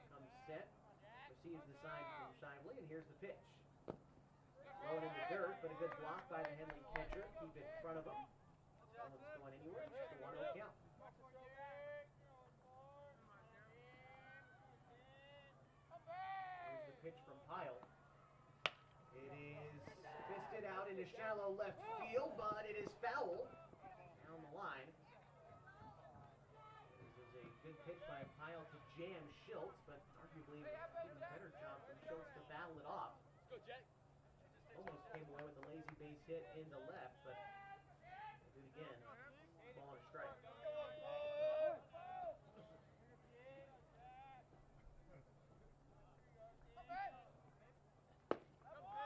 Comes set, receives the side from Shively, and here's the pitch. Low in the dirt, but a good block by the Henley catcher. Keep it in front of him. No one's going anywhere. Just a 1-0 count. Here's the pitch from Pyle. It is fisted out into shallow left field, but it is foul down the line. This is a good pitch by Pyle to jam Schultz, but arguably even a better job from Schultz to battle it off. Almost came away with a lazy base hit into left, but do it again. Ball and a strike.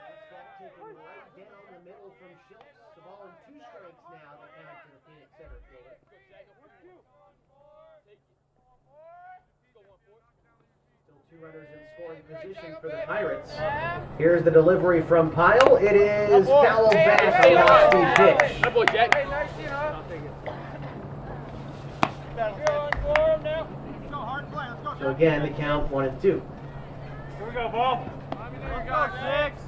Fastball taken right down the middle from Schultz. The ball in 2 strikes now. The count to the Phoenix center fielder. Still 2 runners in scoring position for the Pirates. Here's the delivery from Pyle. It is fouled back, a lofty pitch. Good boy, Jack. So again, the count 1-2. Here we go, ball. Let's go, 6.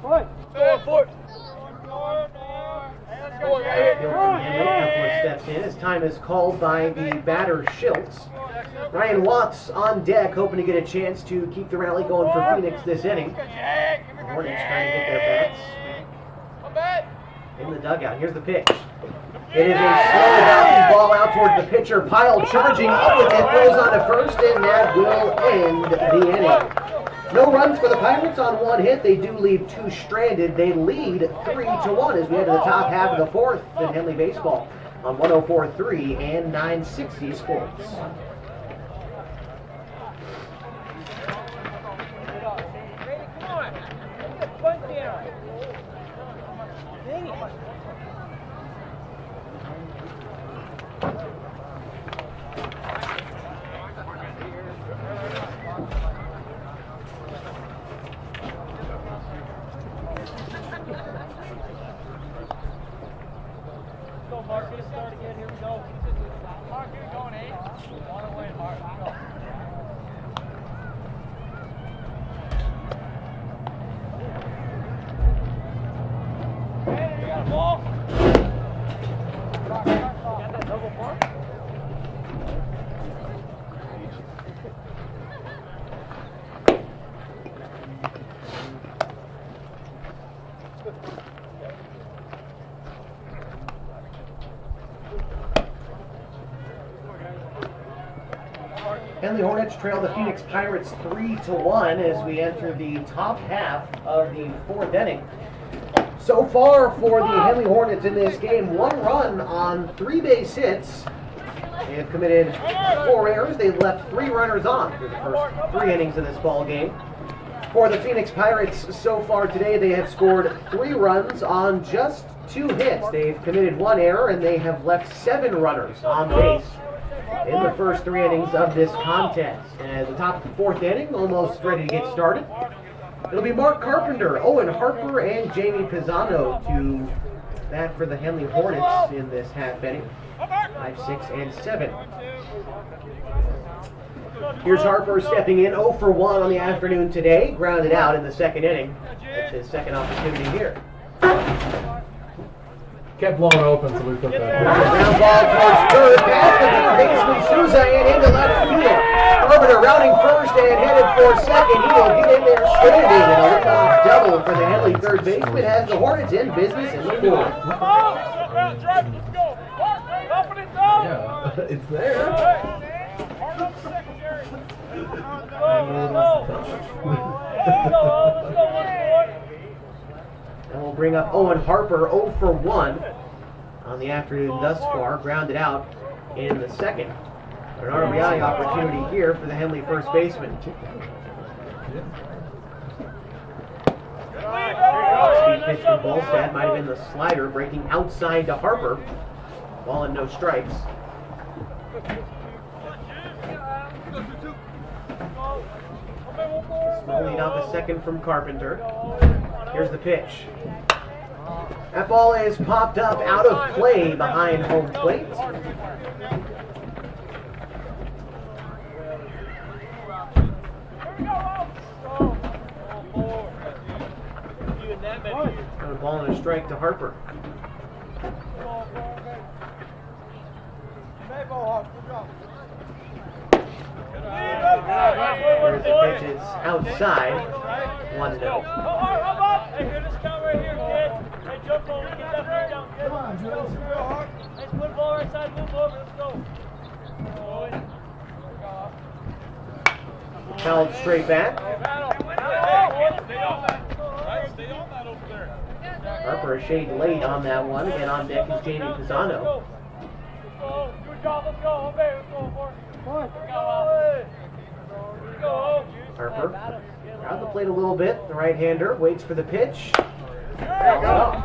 Boy. Let's go, 4. Field from Henley, a couple of steps in as time is called by the batter Schultz. Ryan Watts on deck, hoping to get a chance to keep the rally going for Phoenix this inning. The Hornets trying to get their bats in the dugout. Here's the pitch. It is a slow bouncing ball out towards the pitcher. Pyle charging up with it, throws on to first, and that will end the inning. No runs for the Pirates on one hit. They do leave two stranded. They lead 3-1 as we enter the top half of the fourth in Henley baseball on 104.3 and 960 Sports. And the Hornets trail the Phoenix Pirates 3-1 as we enter the top half of the fourth inning. So far for the Henley Hornets in this game, 1 run on 3 base hits. They have committed 4 errors. They've left 3 runners on through the first 3 innings of this ball game. For the Phoenix Pirates so far today, they have scored 3 runs on just 2 hits. They've committed 1 error and they have left 7 runners on base in the first 3 innings of this contest. And at the top of the fourth inning, almost ready to get started, it'll be Mark Carpenter, Owen Harper, and Jamie Pisano to bat for the Henley Hornets in this half inning. 5, 6, and 7. Here's Harper stepping in 0 for 1 on the afternoon today, grounded out in the second inning. It's his second opportunity here. Kept blowing open, so we put that. Ground ball towards third, past the third baseman Souza and into left field. Carpenter rounding first and headed for second. He will get in there stranding, and a leadoff double for the Henley third baseman has the Hornets in business in the fourth. Yeah, it's there. And we'll bring up Owen Harper, 0 for 1 on the afternoon thus far, grounded out in the second. An RBI opportunity here for the Henley first baseman. Speed pitch from Bolstad, might have been the slider, breaking outside to Harper. Ball and no strikes. Small lead off a second from Carpenter. Here's the pitch. That ball is popped up out of play behind home plate. And a ball and a strike to Harper. There's the pitch, it's outside. 1-0. Hey, here, this count right here, kid. Hey, jump over, get that thing down, kid. Come on, Joe. Hey, put the ball right side, move over, let's go. Held straight back. Stay on that over there. Harper a shade late on that one. Again on deck is Jamie Pisano. Good job, let's go. Let's go for it. Harper around the plate a little bit. The right-hander waits for the pitch. There you go.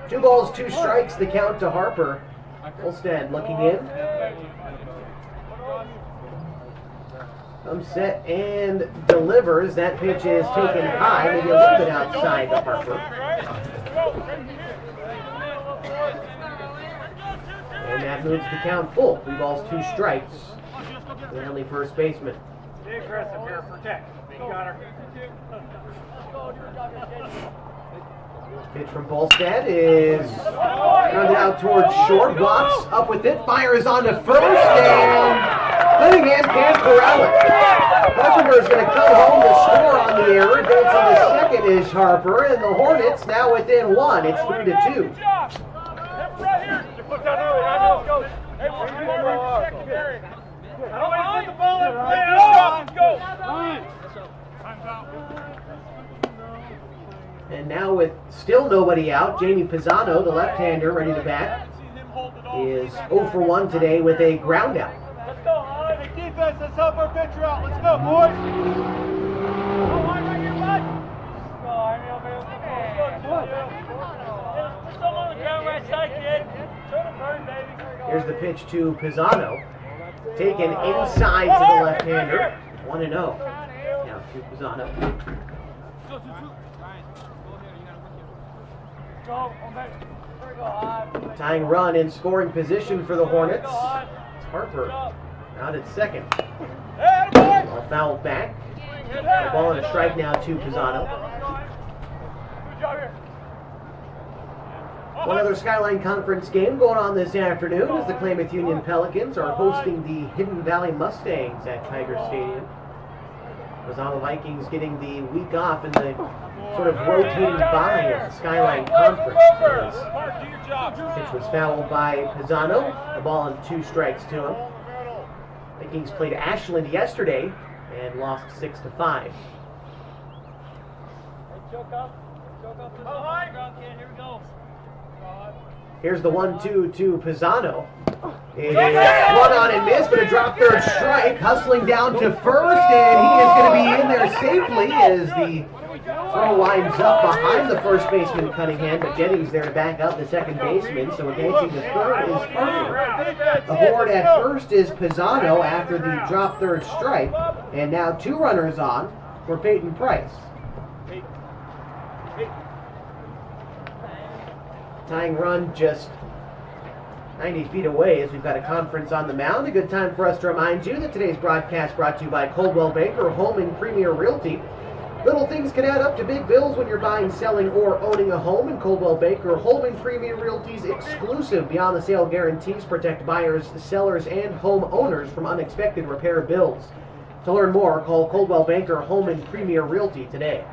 Two balls, 2 strikes, the count to Harper. Olstead looking in. Comes set and delivers. That pitch is taken high, maybe a little bit outside the Harper. And that moves the count full. 3 balls, 2 strikes. The Henley first baseman. Be aggressive here, protect. Got her. Pitch from Bolstad is grounded out towards short. Walks up with it, fires on to first, and Cunningham can't corral it. Carpenter's going to come home to score on the error. Advancing to second is Harper, and the Hornets now within 1. It's 3-2. Right here. You put down early. I know. Go. Hey, we're secondary. I don't want to put the ball in play. Let's go. Time's out. And now with still nobody out, Jamie Pisano, the left-hander, ready to bat, is 0 for 1 today with a ground out. Let's go, Holly. Hey, defense, let's help our pitcher out. Let's go, boys. Go, Holly, right here, bud. Go, Holly, over here. Let's go. Put some on the ground right side, kid. Turn the bird, baby. Here's the pitch to Pisano. Taken inside to the left-hander. 1-0. Now to Pisano. Tying run in scoring position for the Hornets. It's Harper out at second. Ball fouled back. A ball and a strike now to Pisano. One other Skyline Conference game going on this afternoon as the Klamath Union Pelicans are hosting the Hidden Valley Mustangs at Tiger Stadium. Pisano Vikings getting the week off in the sort of rotating by of the Skyline Conference. Pitch was fouled by Pisano. A ball and 2 strikes to him. Vikings played Ashland yesterday and lost 6-5. Here's the 1-2 to Pisano. It is run on and miss, but a drop third strike. Hustling down to first, and he is going to be in there safely as the throw winds up behind the first baseman Cunningham, but Jennings there to back up the second baseman. So advancing to third is Harper. Aboard at first is Pisano after the drop third strike, and now 2 runners on for Peyton Price. Tying run just 90 feet away as we've got a conference on the mound. A good time for us to remind you that today's broadcast brought to you by Coldwell Banker Home and Premier Realty. Little things can add up to big bills when you're buying, selling, or owning a home. And Coldwell Banker Home and Premier Realty's exclusive beyond the sale guarantees protect buyers, sellers, and homeowners from unexpected repair bills. To learn more, call Coldwell Banker Home and Premier Realty today.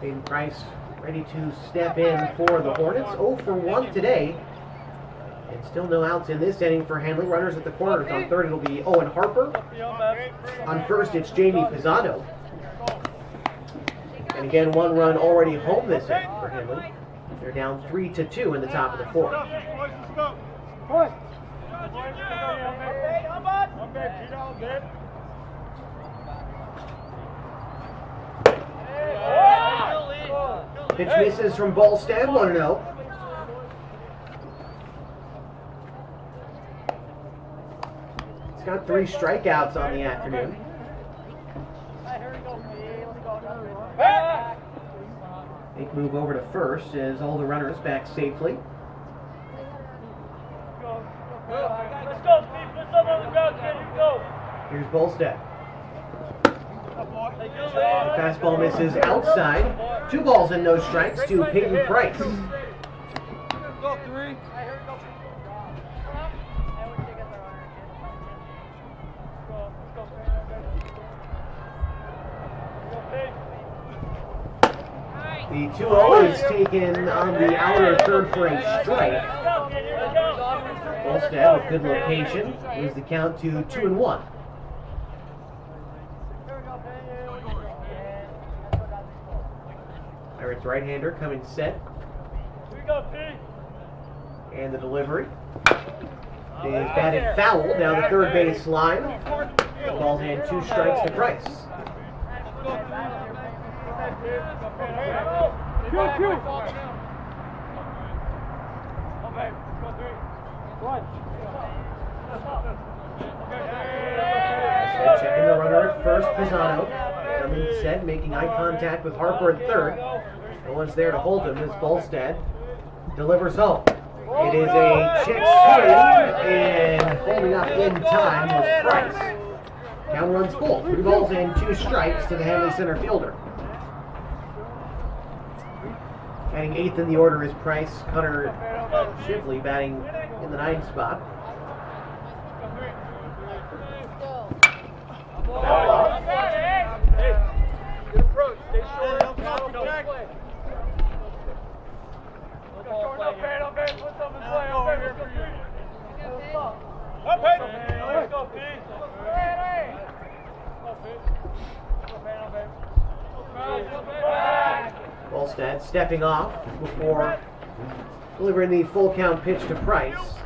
Peyton Price ready to step in for the Hornets. 0 for 1 today. And still no outs in this inning for Henley. Runners at the corners. On third it'll be Owen Harper. On first it's Jamie Pisano. And again, 1 run already home this inning for Henley. They're down 3-2 in the top of the 4th. Pitch misses from Bolstad, 1-0. He's got 3 strikeouts on the afternoon. Make move over to first as all the runners back safely. Let's go, Steve. Put some on the ground, kid. Here we go. Here's Bolstad. The fastball misses outside. 2 balls and no strikes to Peyton Price. Go, 3. The 2-0 is taken on the outer third for a strike. Bolstad with good location moves the count to 2-1. Pirates right-hander coming set. Here we go, P. And the delivery is batted foul down the third base line. The ball's in 2 strikes to Price. Checking the runner at first, Pisano. Coming set, making eye contact with Harper at third. No one's there to hold him as Bolstad delivers home. It is a check swing, and holding up in time was Price. Count runs full. 3 balls and 2 strikes to the Henley center fielder. Batting 8th in the order is Price. Connor Shively batting in the 9th spot. Good approach. Stay short. Don't play. Put something in play. Over here for you. Up, Pete. Let's go, Pete. Bolstad stepping off before delivering the full count pitch to Price.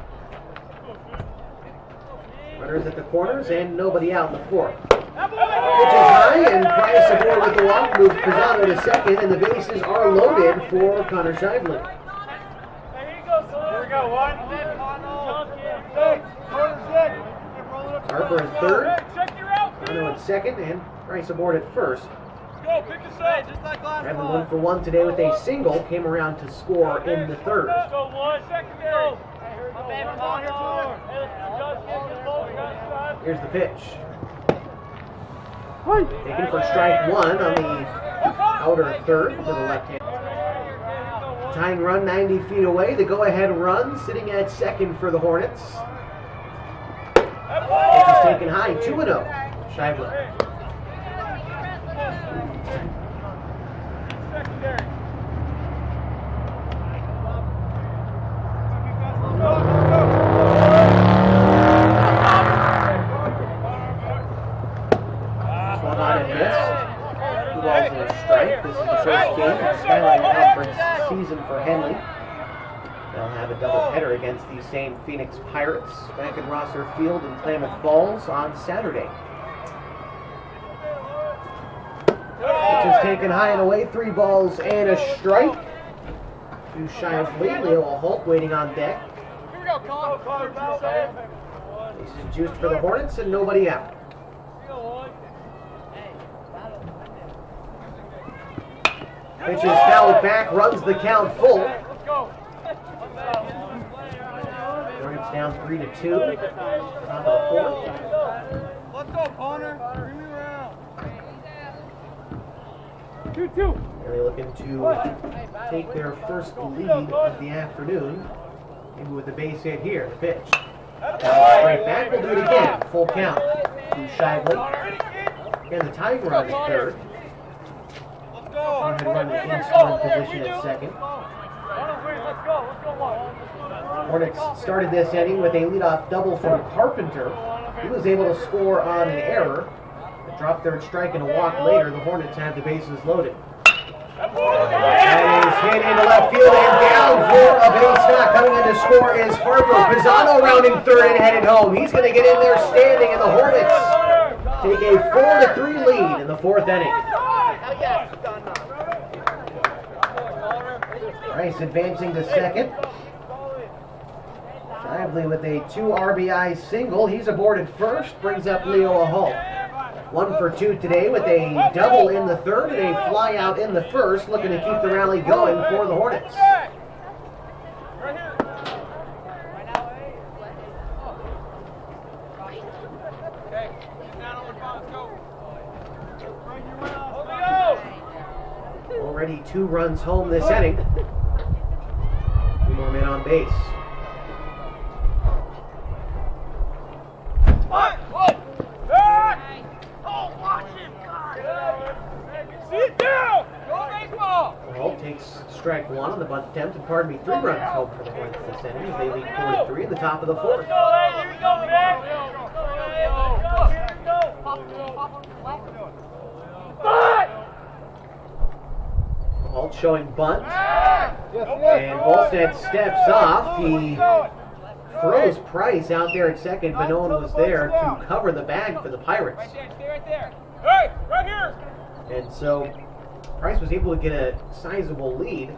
Runners at the corners and nobody out in the 4th. Pitch is high and Price aboard with the walk, moves Pisano to second, and the bases are loaded for Connor Shively. Here we go. 1. Harper in third, Pisano in second, and Price aboard at first. Go, pick a side, just like last Bradley 1 for 1 today with a single, came around to score in the 3rd. Let's go, 1. Secondary. Here's the pitch. Taken for strike 1 on the outer 3rd to the left hand. Tying run 90 feet away. The go-ahead run sitting at second for the Hornets. Pitch is taken high, 2-0. Shively. Swung on and missed. 2 balls and a strike. This is the first game of Skyline Conference season for Henley. They'll have a doubleheader against the same Phoenix Pirates back at Rosser Field in Klamath Falls on Saturday. Pitch is taken high and away. 3 balls and a strike. Too shy of lead. Leo Holt waiting on deck. This is juiced for the Hornets and nobody out. Pitch is fouled back, runs the count full. Hornets down 3-2. Top of the 4th. Let's go, Connor. Bring me around. 2-2. Really looking to take their first lead of the afternoon. Maybe with a base hit here. The pitch. Straight back. We'll do it again. Full count. To Shively. And the tying run is third. Go ahead and run in scoring position at second. Hornets started this inning with a leadoff double from Carpenter. He was able to score on an error. Drop third strike and a walk later. The Hornets have the bases loaded. That is hit into left field and down for a base knock. Coming in to score is Harper. Pisano rounding third and headed home. He's going to get in there standing, and the Hornets take a 4-3 lead in the 4th inning. Price advancing to second. Shively with a 2 RBI single. He's aboard at first. Brings up Leo Holt. 1 for 2 today with a double in the 3rd and a fly out in the 1st. Looking to keep the rally going for the Hornets. Already 2 runs home this inning. 2 more men on base. Holt takes strike 1 on the bunt attempt, and 3 runs home for the Hornets this inning as they lead 4-3 in the top of the 4th. Holt showing bunt, and Bolstad steps off. He throws Price out there at second, but no one was there to cover the bag for the Pirates. Stay right there. Hey, right here. And so Price was able to get a sizable lead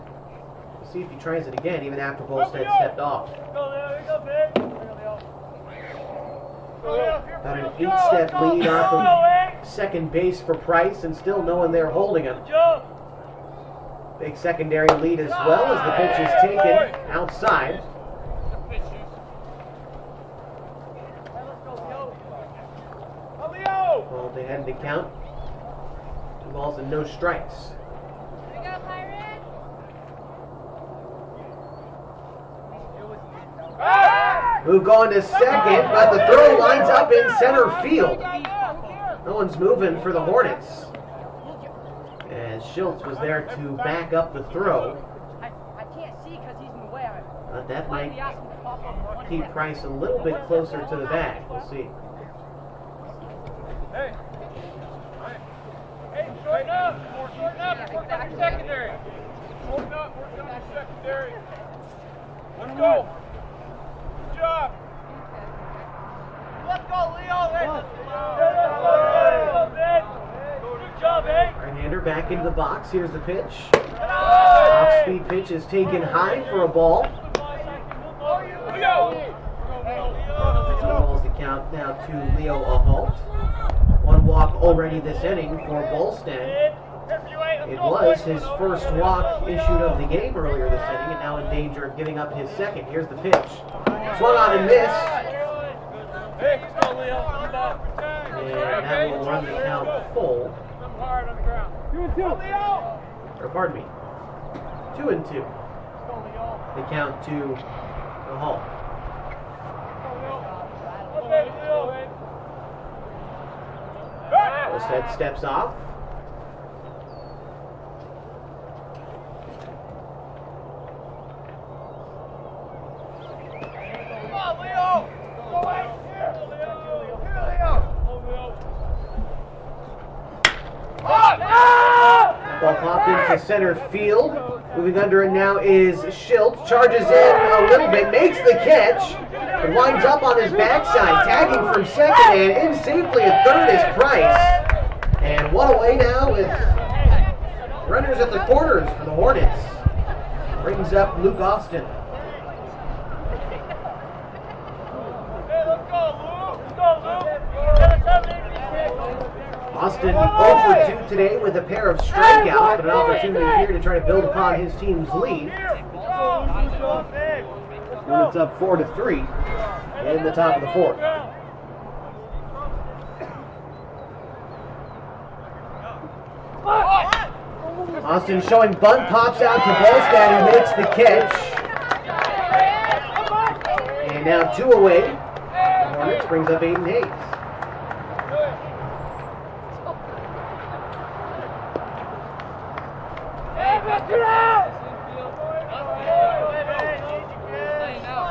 We'll see if he tries it again, even after Volstead stepped off. Go, Leo. Here you go, big. Got an 8-step lead off of second base for Price, and still no one there holding him. Big secondary lead as well as the pitch is taken outside. Ball to end the count. 2 balls and no strikes. Here we go, Pirate. Move going to second, but the throw lines up in center field. No one's moving for the Hornets. As Schultz was there to back up the throw. I can't see because he's in the way of it. But that might keep Price a little bit closer to the bag. We'll see. Hey, shorten up. Shorten up. Work on your secondary. Shorten up. Work on your secondary. Let's go. Good job. Let's go, Leo. Good job, eh? Right-hander back into the box. Here's the pitch. Off-speed pitch is taken high for a ball. Leo. 2 balls to count now to Leo a halt. 1 walk already this inning for Volstead. It was his first walk issued of the game earlier this inning, and now in danger of giving up his second. Here's the pitch. Swung on and missed. Hey, let's go, Leo. And that will run the count full. Hard on the ground. 2 and 2. Leo. Or pardon me. 2 and 2. The count to the halt. Volstead steps off. Come on, Leo. Go right here. Leo. Here, Leo. Ball popped into center field. Moving under it now is Schultz. Charges in a little bit, makes the catch, but winds up on his backside. Tagging from second and in safely at third is Price. And one away now with runners at the corners for the Hornets. Brings up Luke Austin. Hey, let's go, Luke. Let's go, Luke. Get us up, baby. Austin 0 for 2 today with a pair of strikeouts, but an opportunity here to try to build upon his team's lead. Hornets up 4-3 in the top of the 4th. Austin showing bunt, pops out to Volstead, who makes the catch. And now 2 away. The Hornets brings up Aiden Hayes.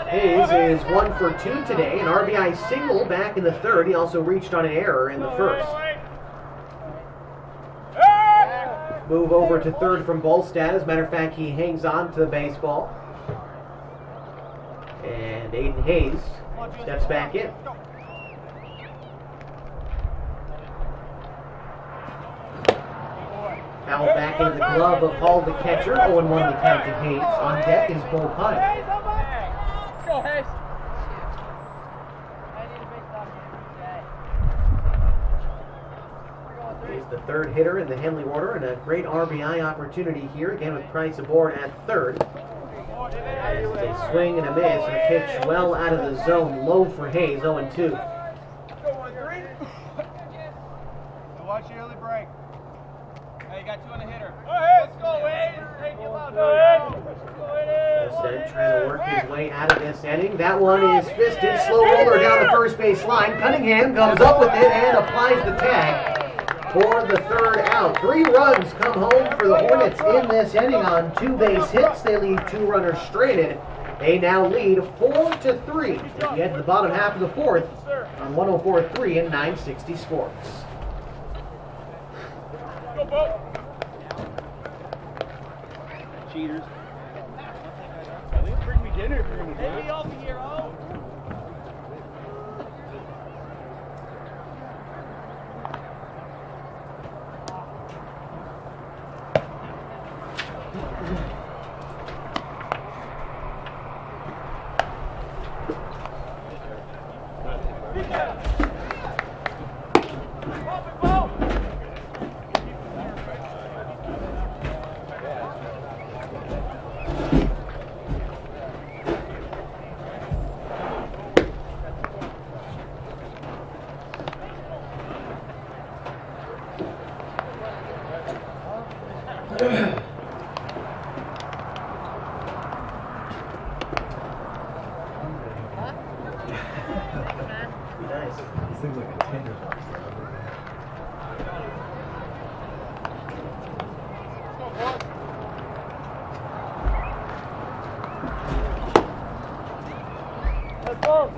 Hayes is 1 for 2 today, an RBI single back in the 3rd. He also reached on an error in the 1st. Move over to 3rd from Volstead. As a matter of fact, he hangs on to the baseball. And Aiden Hayes steps back in. Foul back into the glove of Hall, the catcher. 0-1 the count to Hayes. On deck is Bo Pine. Go, Hayes. He's the 3rd hitter in the Henley order, and a great RBI opportunity here, again with Price aboard at 3rd. As it's a swing and a miss, and a pitch well out of the zone, low for Hayes, 0-2. Go, 1-3. Watch your early break. Hey, you got 2 on the hitter. Go ahead. Let's go, Hayes. Hey, get out. Go ahead. Volstead trying to work his way out of this inning. That one is fisted. Slow roller down the first base line. Cunningham comes up with it and applies the tag for the 3rd out. 3 runs come home for the Hornets in this inning on 2 base hits. They leave 2 runners stranded. They now lead 4-3 as we head to the bottom half of the 4th on 104.3 and 960 Sports. Go, Bo. Cheaters. Bring me dinner if you're going to do it. Hey, over here, oh.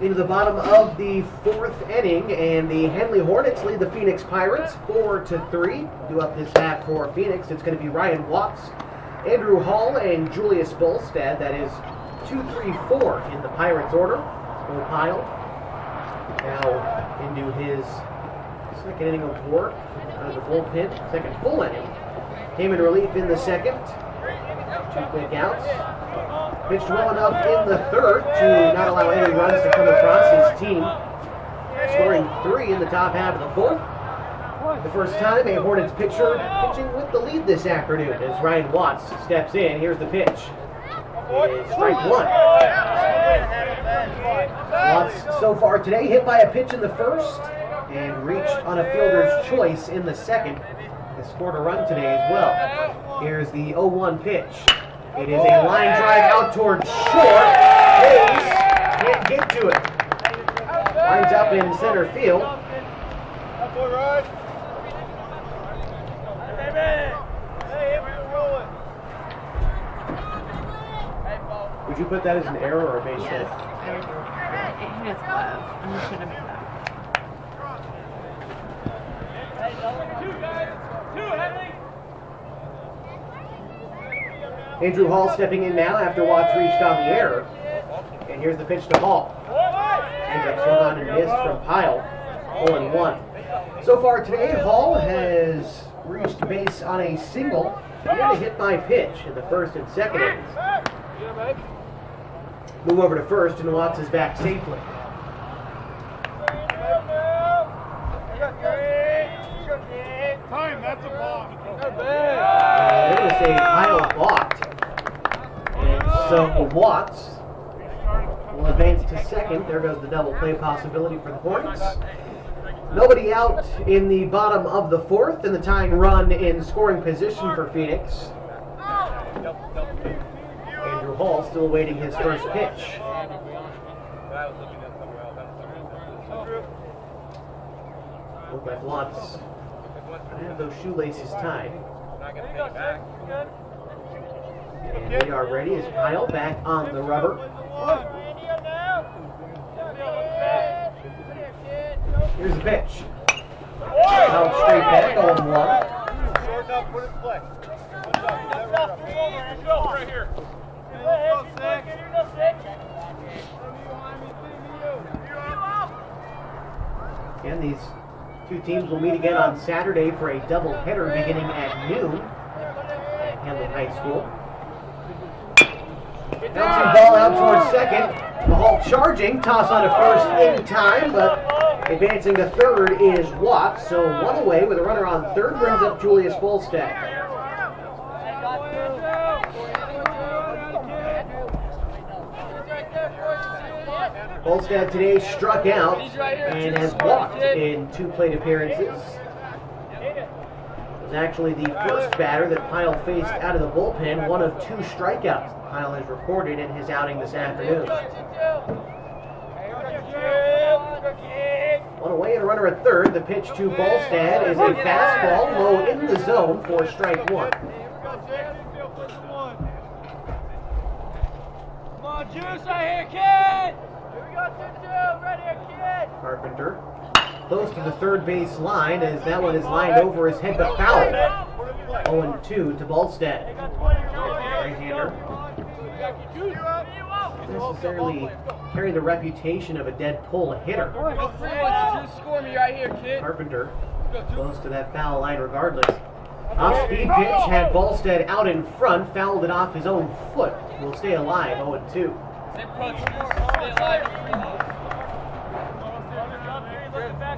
into the bottom of the fourth inning, and the Henley Hornets lead the Phoenix Pirates 4-3. Due up this half for Phoenix, it's going to be Ryan Watts, Andrew Hall, and Julius Bolstad. That is 2-3-4 in the Pirates order. Bo Pyle now into his second inning of work out of the bullpen, second full inning. Came in relief in the second. 2 quick outs. Pitched well enough in the third to not allow any runs to come across his team. Scoring 3 in the top half of the fourth. The first time a Hornets pitcher pitching with the lead this afternoon as Ryan Watts steps in. Here's the pitch. It is strike 1. Watts so far today hit by a pitch in the first and reached on a fielder's choice in the second. Has scored a run today as well. Here's the 0-1 pitch. It is a line drive out towards short. Hayes can't get to it. Lines up in center field. Would you put that as an error or a base hit? Yes. It hit his glove. And we should have made that. Andrew Hall stepping in now after Watts reached on the error. And here's the pitch to Hall. Ends up swung on and missed from Pyle. 0-1. So far today, Hall has reached base on a single and a hit by pitch in the first and second innings. Move over to first, and Watts is back safely. Time, that's a ball. They're going to say Pyle balked. And so Watts will advance to second. There goes the double play possibility for the Hornets. Nobody out in the bottom of the fourth, and the tying run in scoring position for Phoenix. Andrew Hall still awaiting his first pitch. Look like Watts. I have those shoelaces tied. And we are ready as Pyle back on the rubber. Here's the pitch. Out straight back, 0-1. Short up, put it in play. Right here. And these two teams will meet again on Saturday for a doubleheader beginning at noon at Henley High School. Bouncing ball out towards second. The Hall charging. Toss on to first in time, but advancing to third is Watts. So one away with a runner on third brings up Julius Bolstad. Bolstad today struck out and has walked in 2 plate appearances. It was actually the first batter that Pyle faced out of the bullpen. 1 of 2 strikeouts Pyle has recorded in his outing this afternoon. One away and a runner at third. The pitch to Bolstad is a fastball low in the zone for strike 1. Come on, Juice, I hear kid! Carpenter close to the third base line as that one is lined over his head but foul. 0-2 to Bolstad. Right-hander. Doesn't necessarily carry the reputation of a dead pull hitter. Carpenter close to that foul line regardless. Off-speed pitch had Bolstad out in front, fouled it off his own foot. Will stay alive, 0-2.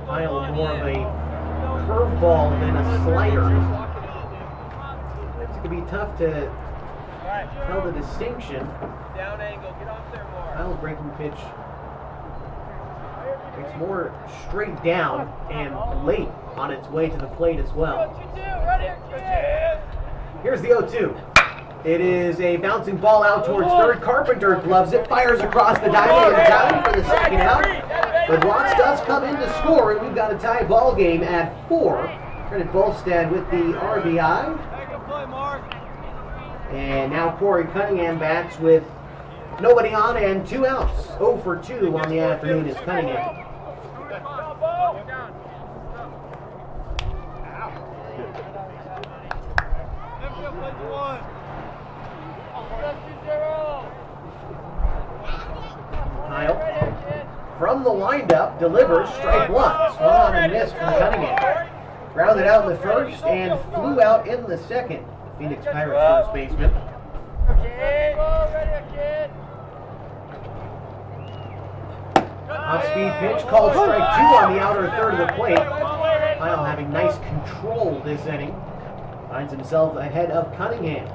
Pyle more of a curveball than a slider. It's going to be tough to tell the distinction. Down angle, get off there more. Pyle's breaking pitch. It's more straight down and late on its way to the plate as well. Here's the 0-2. It is a bouncing ball out towards third. Carpenter gloves it, fires across the diamond in time for the second out. But Watts does come in to score, and we've got a tie ball game at 4. Credit Bolstad with the RBI. And now Corey Cunningham bats with Nobody on and 2 outs. 0 for 2 on the afternoon is Cunningham. Kyle from the windup delivers strike 1. Swung on and missed from Cunningham. Grounded out in the first and flew out in the second. Phoenix Pirates first baseman. Off-speed pitch called strike 2 on the outer third of the plate. Kyle having nice control this inning. Finds himself ahead of Cunningham.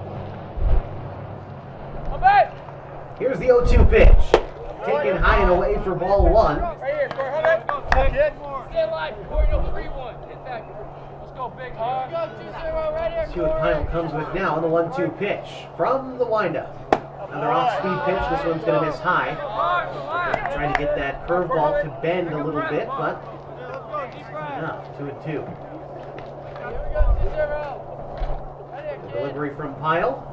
Here's the 0-2 pitch. Taken high and away for ball 1. See what Kyle comes with now on the 1-2 pitch from the windup. Another off-speed pitch. This one's going to miss high. Trying to get that curveball to bend a little bit, but enough. 2-2. Delivery from Pyle.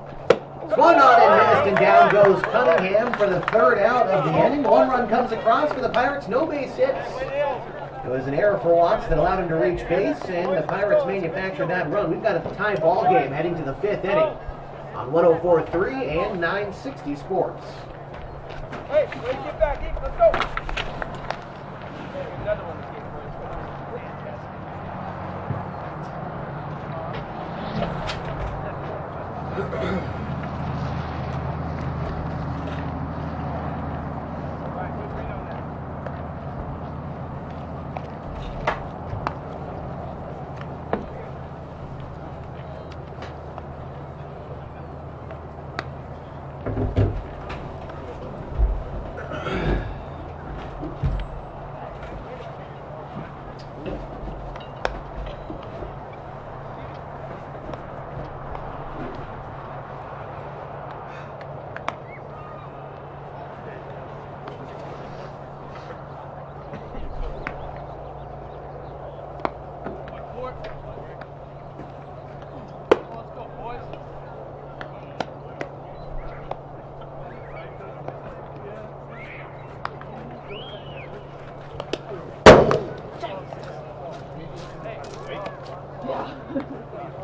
Swung on and missed, and down goes Cunningham for the 3rd out of the inning. 1 run comes across for the Pirates. No base hits. It was an error for Watts that allowed him to reach base, and the Pirates manufactured that run. We've got a tie ball game heading to the 5th inning on 104.3 and 960 Sports. Hey, get back in. Let's go. Another one.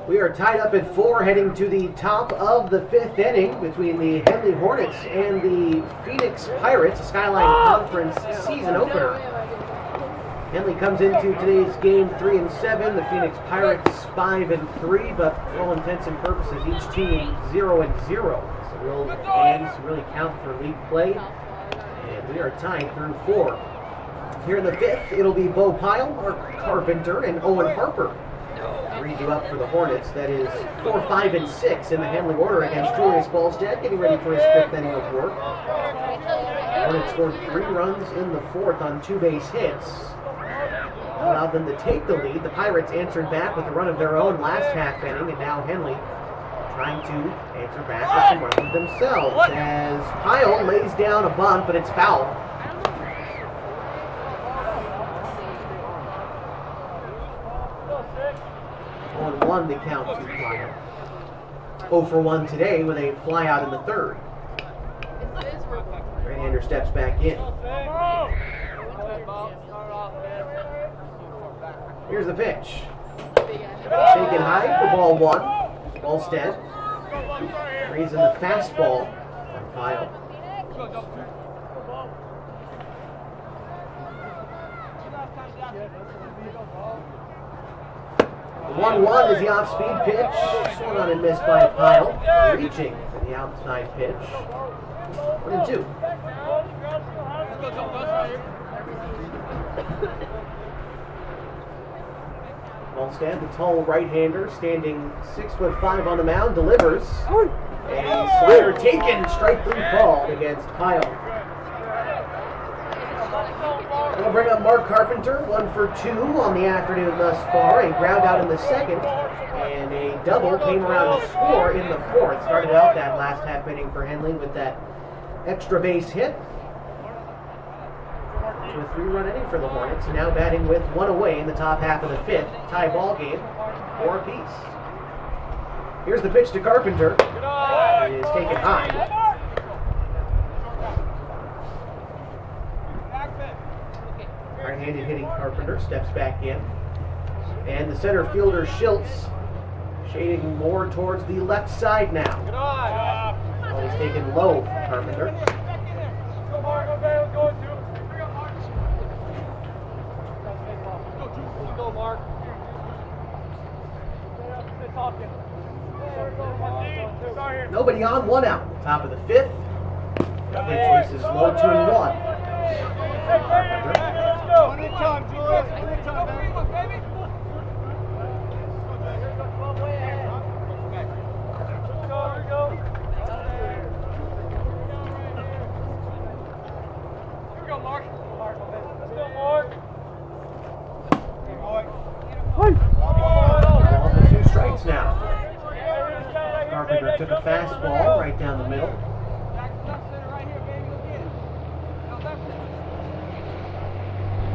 We are tied up at 4 heading to the top of the 5th inning between the Henley Hornets and the Phoenix Pirates, a Skyline Conference season opener. Henley comes into today's game 3-7, the Phoenix Pirates 5-3, but for all intents and purposes, each team 0-0. So real games really count for league play, and we are tied through 4. Here in the 5th, it'll be Bo Pyle, Mark Carpenter, and Owen Harper. Read you up for the Hornets. That is 4, 5, and 6 in the Henley order against Julius Ballstead, getting ready for his 5th inning of work. Hornets scored 3 runs in the 4th on 2 base hits. Allowed them to take the lead. The Pirates answered back with a run of their own last half inning, and now Henley trying to answer back with some runs of themselves. As Pyle lays down a bunt, but it's foul. 1-1 the count to Pyle. 0 for 1 today with a fly out in the 3rd. Right-hander steps back in. Here's the pitch. Taken high for ball 1. Ballstead raising the fastball on Pyle. 1-1 is the off-speed pitch. Swung on and missed by Pyle. Reaching for the outside pitch. 1-2. Ballstead, the tall right-hander, standing 6'5" on the mound, delivers. A slider taken, strike 3 called against Pyle. We'll bring up Mark Carpenter, 1 for 2 on the afternoon thus far. A ground out in the 2nd, and a double came around to score in the 4th. Started out that last half inning for Henley with that extra base hit. To a 3-run inning for the Hornets, now batting with 1 away in the top half of the 5th. Tie ball game, 4 apiece. Here's the pitch to Carpenter. It is taken high. Carpenter steps back in. And the center fielder, Schultz, shading more towards the left side now. Well, he's taken low, Carpenter. Nobody on, 1 out. Top of the 5th. Pitch is low, 2-1. One at a time, Julius. One at a time, baby. Ball with 2 strikes now. Carpenter took a fastball right down the middle.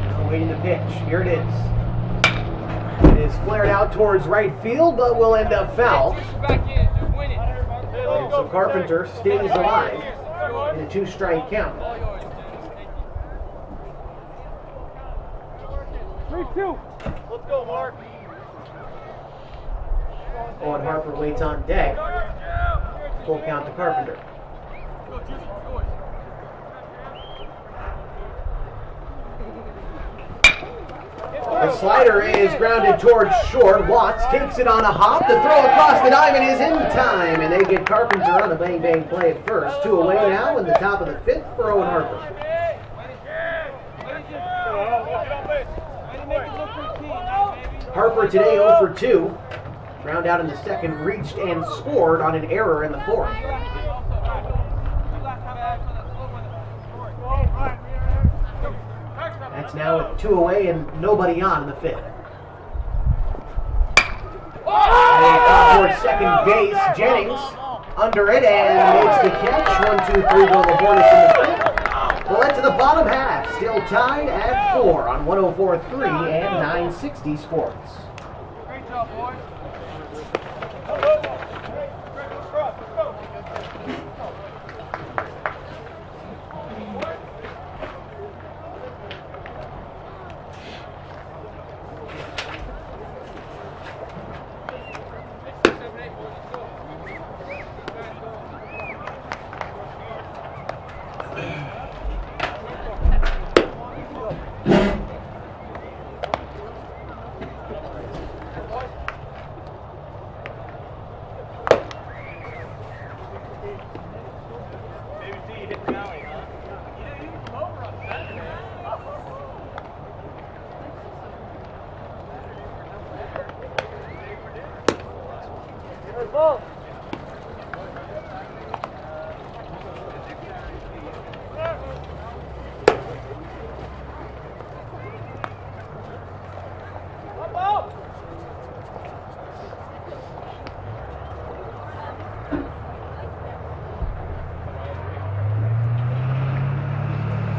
Now waiting to pitch. Here it is. It is flared out towards right field, but will end up foul. And so Carpenter stays alive in a 2-strike count. 3-2. Let's go, Mark. Owen Harper waits on deck. Full count to Carpenter. The slider is grounded towards short. Watts takes it on a hop. The throw across the diamond is in time, and they get Carpenter on a bang-bang play at first. 2 away now in the top of the 5th for Owen Harper. Harper today 0 for 2. Ground out in the 2nd, reached and scored on an error in the 4th. That's now with 2 away and nobody on in the 5th. And towards second base, Jennings under it and makes the catch. 1-2-3 go the Hornets in the 5th. Well, that's to the bottom half, still tied at 4 on 104.3 and 960 Sports. Great job, boys.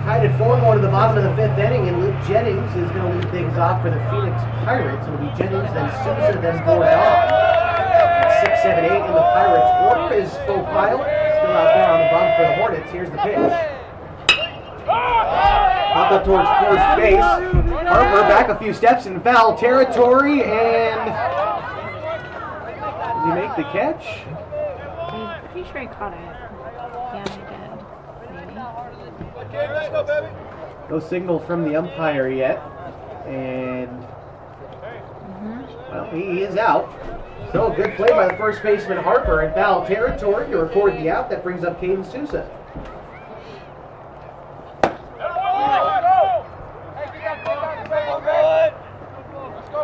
Tied at 4 going to the bottom of the 5th inning, and Luke Jennings is going to lead things off for the Phoenix Pirates. It'll be Jennings, then Sousa, then Bordon. 6, 7, 8 in the Pirates order is Fopile still out there on the bump for the Hornets. Here's the pitch. Pop up towards first base. Harper back a few steps in foul territory, and does he make the catch? I'm pretty sure I caught it. Yeah, I did. Maybe. Okay, let's go, baby. No signal from the umpire yet, and well, he is out. So a good play by the first baseman Harper in foul territory to record the out. That brings up Caden Sousa.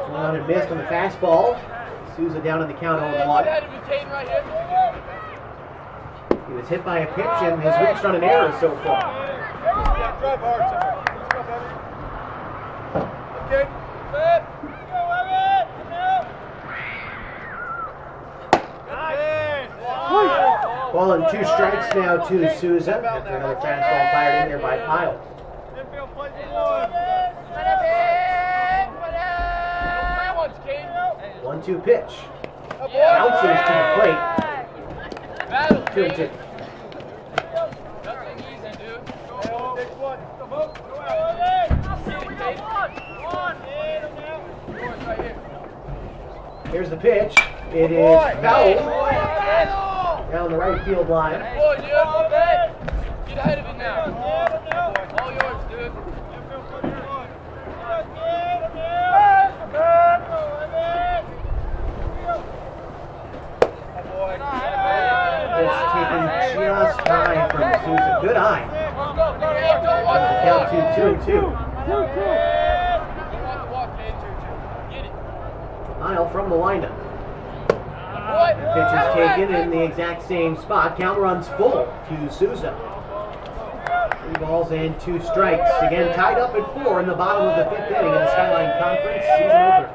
Swung and missed on the fastball. Sousa down in the count 0-1. He was hit by a pitch and has reached on an error so far. Drive hard, let's go, baby. Okay. Ball and 2 strikes now to Sousa. After another fastball fired in there by Pyle. 1-2 pitch. Bounces to the plate. 2-2. Here's the pitch. It is fouled down the right field line. Get ahead of it now. All yours, dude. It's taken just high from Sousa. Good eye. Count to 2-2. Lyle from the windup. Pitch is taken in the exact same spot. Count runs full to Sousa. 3 balls and 2 strikes. Again, tied up at 4 in the bottom of the 5th inning of the Skyline Conference season opener.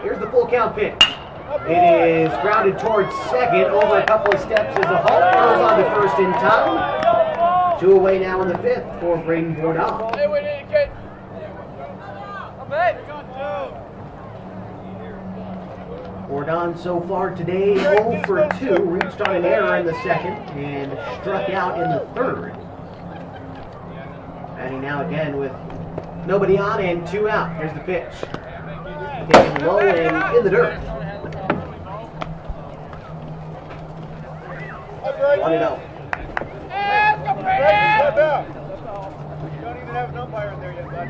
Here's the full count pitch. It is grounded towards second. Over a couple of steps is a halt. Goes on to first in time. 2 away now in the 5th for Braden Bourdon. Bourdon so far today 0 for 2, reached on an error in the 2nd and struck out in the 3rd. Batting now again with nobody on and 2 out. Here's the pitch. Getting low and in the dirt. 1-0. Step out. You don't even have an umpire in there yet, bud.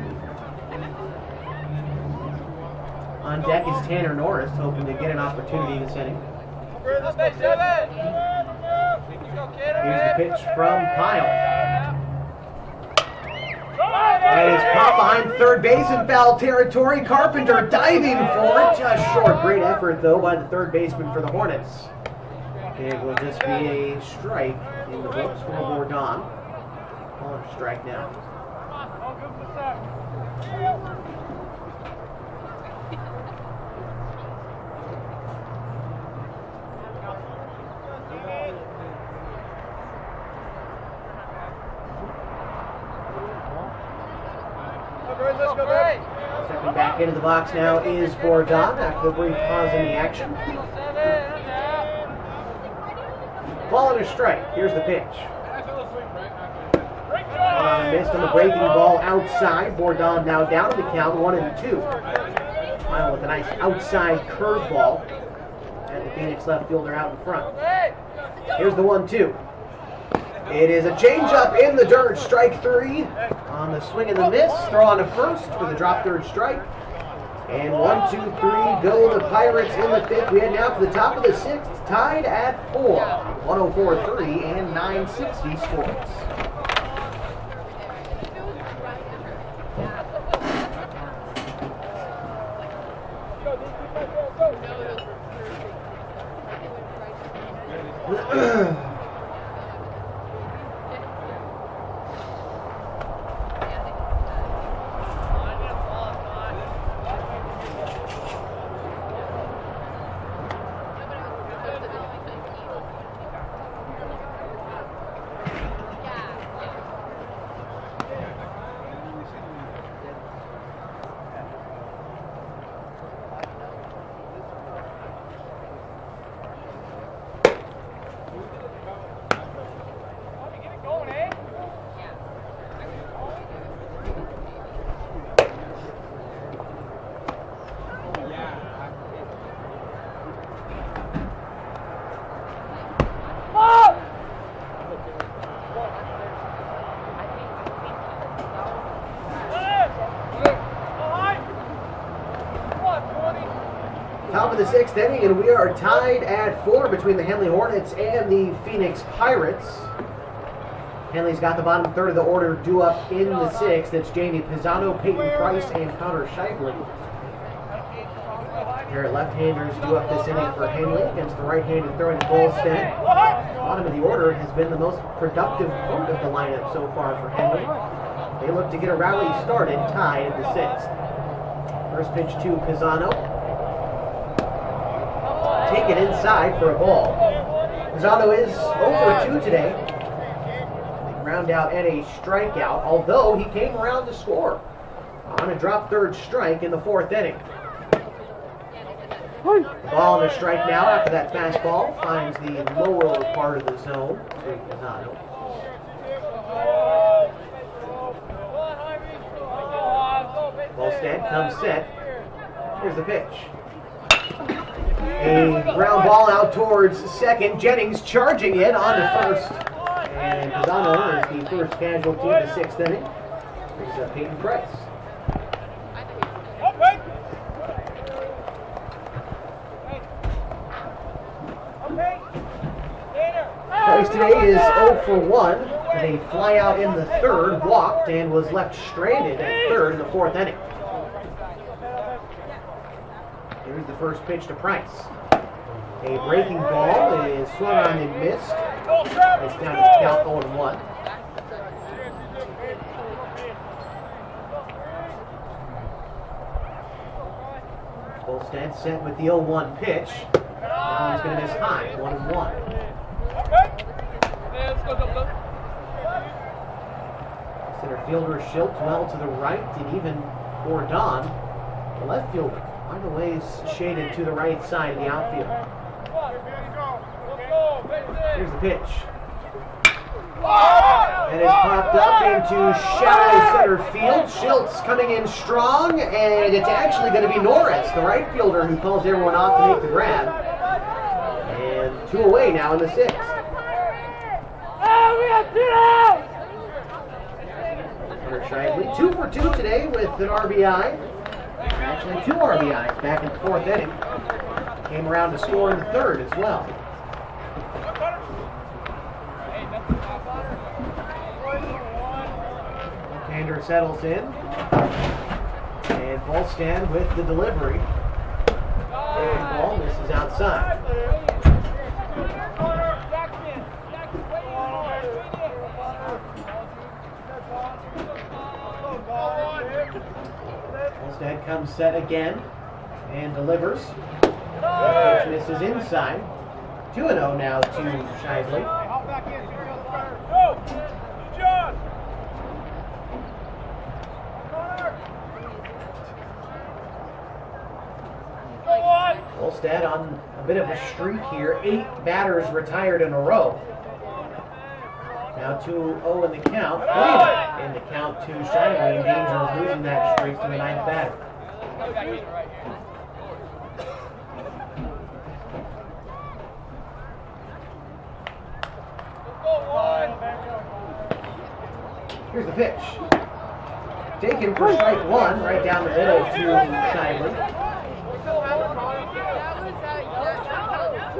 On deck is Tanner Norris, hoping to get an opportunity this inning. Here's the pitch from Pyle. That is popped behind third base in foul territory. Carpenter diving for it, just short. Great effort, though, by the third baseman for the Hornets. It will just be a strike in the books for Bourdon. Calling for strike now. Stepping back into the box now is Bourdon after the brief pause in the action. Ball and a strike. Here's the pitch. Missed on the breaking ball outside. Bourdon now down to the count 1-2. Final with a nice outside curveball. And the Phoenix left fielder out in front. Here's the 1-2. It is a changeup in the dirt. Strike 3 on the swing and the miss. Throw on to first for the drop third strike. And 1, 2, 3 go the Pirates in the 5th. We head now to the top of the 6th, tied at 4. 104.3 and 960 Sports. Top of the 6th inning, and we are tied at 4 between the Henley Hornets and the Phoenix Pirates. Henley's got the bottom third of the order due up in the 6th. It's Jamie Pisano, Peyton Price, and Connor Shively. Pair of left-handers due up this inning for Henley against the right-handed throwing Volstead. Bottom of the order has been the most productive part of the lineup so far for Henley. They look to get a rally started, tied at the 6th. First pitch to Pisano. Taken inside for a ball. Pisano is 0 for 2 today. Ground out and a strikeout, although he came around to score on a drop third strike in the 4th inning. Ball and a strike now after that fastball finds the lower part of the zone to Pisano. Volstead comes set. Here's the pitch. A ground ball out towards second. Jennings charging it on to first. And Pisano is the first casualty of the sixth inning. Brings up Peyton Price. Price today is 0 for 1 with a fly out in the third, walked, and was left stranded at third in the fourth inning. Here's the first pitch to Price. A breaking ball is swung on and missed. It's down to count 0-1. Volstad set with the 0-1 pitch. Now he's going to miss high, 1-1. Center fielder Schilt well to the right, and even Gordon, the left fielder, find a ways shaded to the right side of the outfield. Here's the pitch. And it's popped up into shallow center field. Schiltz coming in strong, and it's actually going to be Norris, the right fielder, who calls everyone off to make the grab. And 2 away now in the sixth. Hunter Shively, 2 for 2 today with an RBI. Actually 2 RBIs back in the fourth inning. Came around to score in the third as well. Left-hander settles in. And Volstad with the delivery. And ball misses outside. Volstad comes set again and delivers. Pitch misses inside. 2-0 now to Shively. Volstad on a bit of a streak here. 8 batters retired in a row. Now 2-0 in the count. 3 in the count to Shively, in danger of losing that streak to the 9th batter. Here's the pitch. Taken for strike 1, right down the middle to Shively.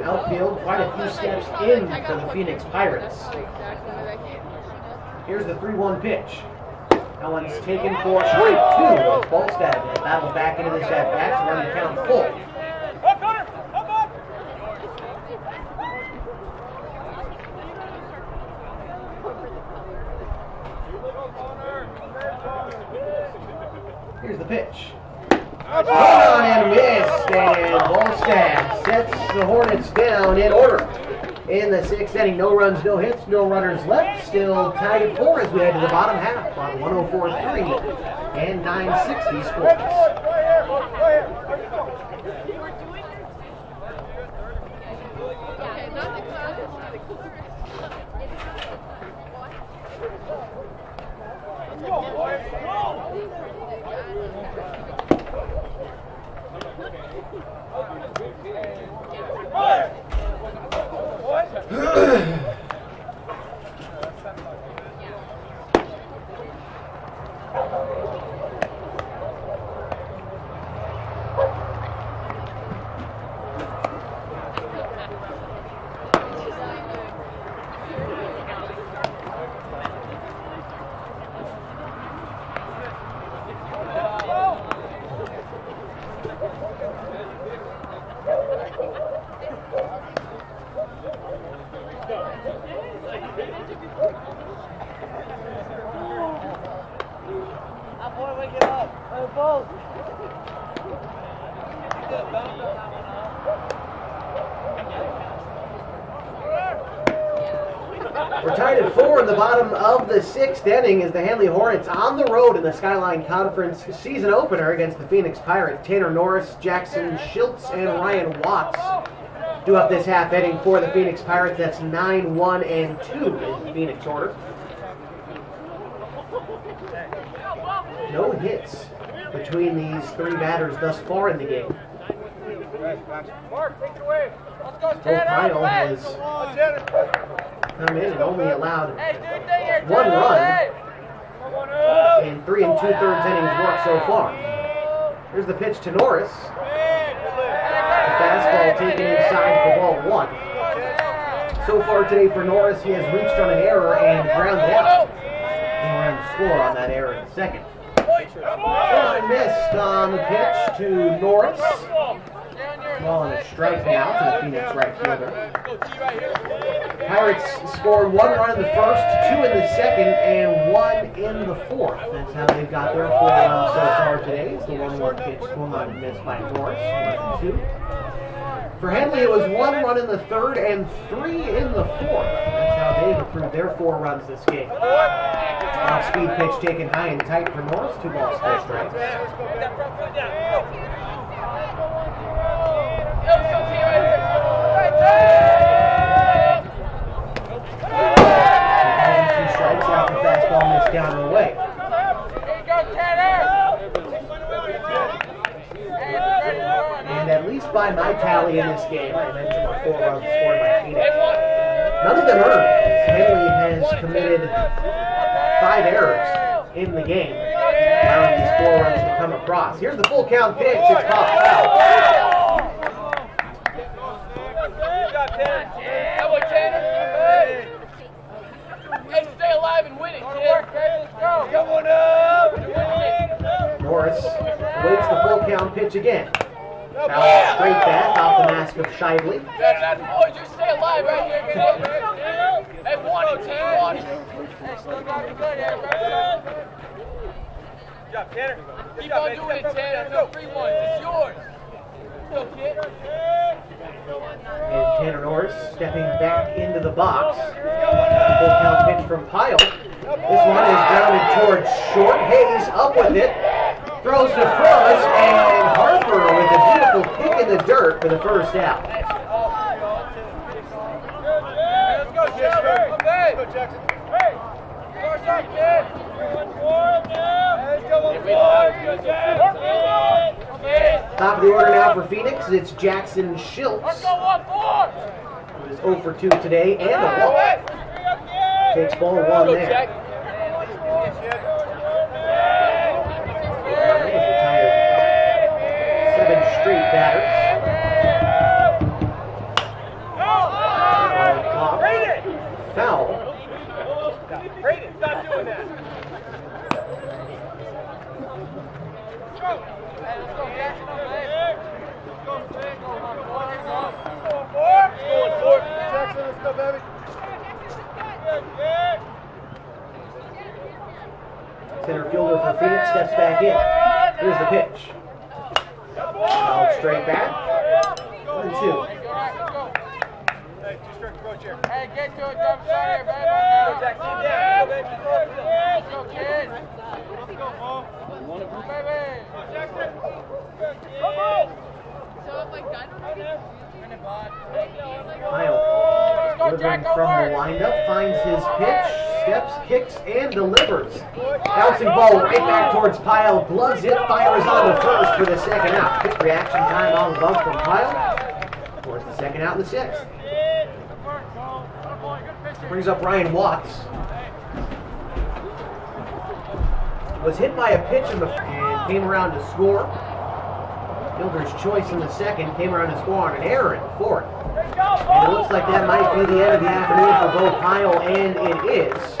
Outfield, quite a few steps in for the Phoenix Pirates. Here's the 3-1 pitch. That one's taken for strike 2 as Volstad battled back into this at-bat to run the count full. Here's the pitch. On and missed, and Volstad sets the Hornets down in order. In the sixth inning, no runs, no hits, no runners left. Still tied at 4 as we head to the bottom half on 104.3 and 960 Sports. We're tied at 4 in the bottom of the sixth inning as the Henley Hornets on the road in the Skyline Conference season opener against the Phoenix Pirates. Tanner Norris, Jackson Schiltz, and Ryan Watts do up this half inning for the Phoenix Pirates. That's 9-1 and 2 in the Phoenix order. No hits between these 3 batters thus far in the game. Mark, take it away. Let's go, Bo Pyle has come in and only allowed one run in 3 2/3 innings work so far. Here's the pitch to Norris. The fastball taken inside for ball 1. So far today for Norris, he has reached on an error and grounded out. He ran the score on that error in the second. Missed on the pitch to Norris. Ball and a strike now to the Phoenix right fielder. Pirates scored 1 run in the first, 2 in the second, and 1 in the fourth. That's how they've got their 4 runs so far today. It's the 1-1 pitch swung on and missed by Norris, 1-2. For Henley, it was 1 run in the third and 3 in the fourth. That's how they've improved their 4 runs this game. Off-speed pitch taken high and tight for Norris. 2 balls, 4 strikes. Two strikes after fastball missed down and away. And at least by my tally in this game, I mentioned the 4 runs scored by Phoenix. None of them earned. Henley has committed 5 errors in the game, allowing these 4 runs to come across. Here's the full count pitch. It's popped out. Hey, stay alive and win it, kid. Come on up. Norris waits the full count pitch again. Foul straight back off the mask of Shively. That's boys, just stay alive right here, kid. Hey, 1 and 2, Hey, still got it good here, bro. Good job, Tanner. Keep on doing it, Tanner. No free ones. It's yours. Go, kid. And Tanner Norris stepping back into the box. Full count pitch from Pyle. This one is grounded towards short. Hayes up with it. Throws to first, and Harper with a beautiful kick in the dirt for the first out. Let's go, Jackson. Let's go, Jackson. Hey! First up, kid. Top of the order now for Phoenix. It's Jackson Schiltz. Let's go, 1-4. Who is 0 for 2 today and a walk. Takes ball 1 there. Retired 7 straight batters. Foul. Brayden, stop doing that. Jackson, let's go, baby. Center fielder for Phoenix steps back in. Here's the pitch. Fouled straight back. 1-2. Hey, 2-strike approach here. Hey, get to it, dump shot here, baby. Go, Jackson. Yeah, go, baby. Let's go, kid. Let's go, Mo. Baby. Jackson. Come on. So if like done already? Pyle delivering from the windup, finds his pitch, steps, kicks, and delivers. Bouncing ball right back towards Pyle, gloves it, fires on to first for the second out. Quick reaction time on the bump from Pyle. Towards the second out in the 6th. Brings up Ryan Watts. Was hit by a pitch in the and came around to score. Fielder's choice in the second came around to score on an error in the 4th. And it looks like that might be the end of the afternoon for Bo Pyle, and it is.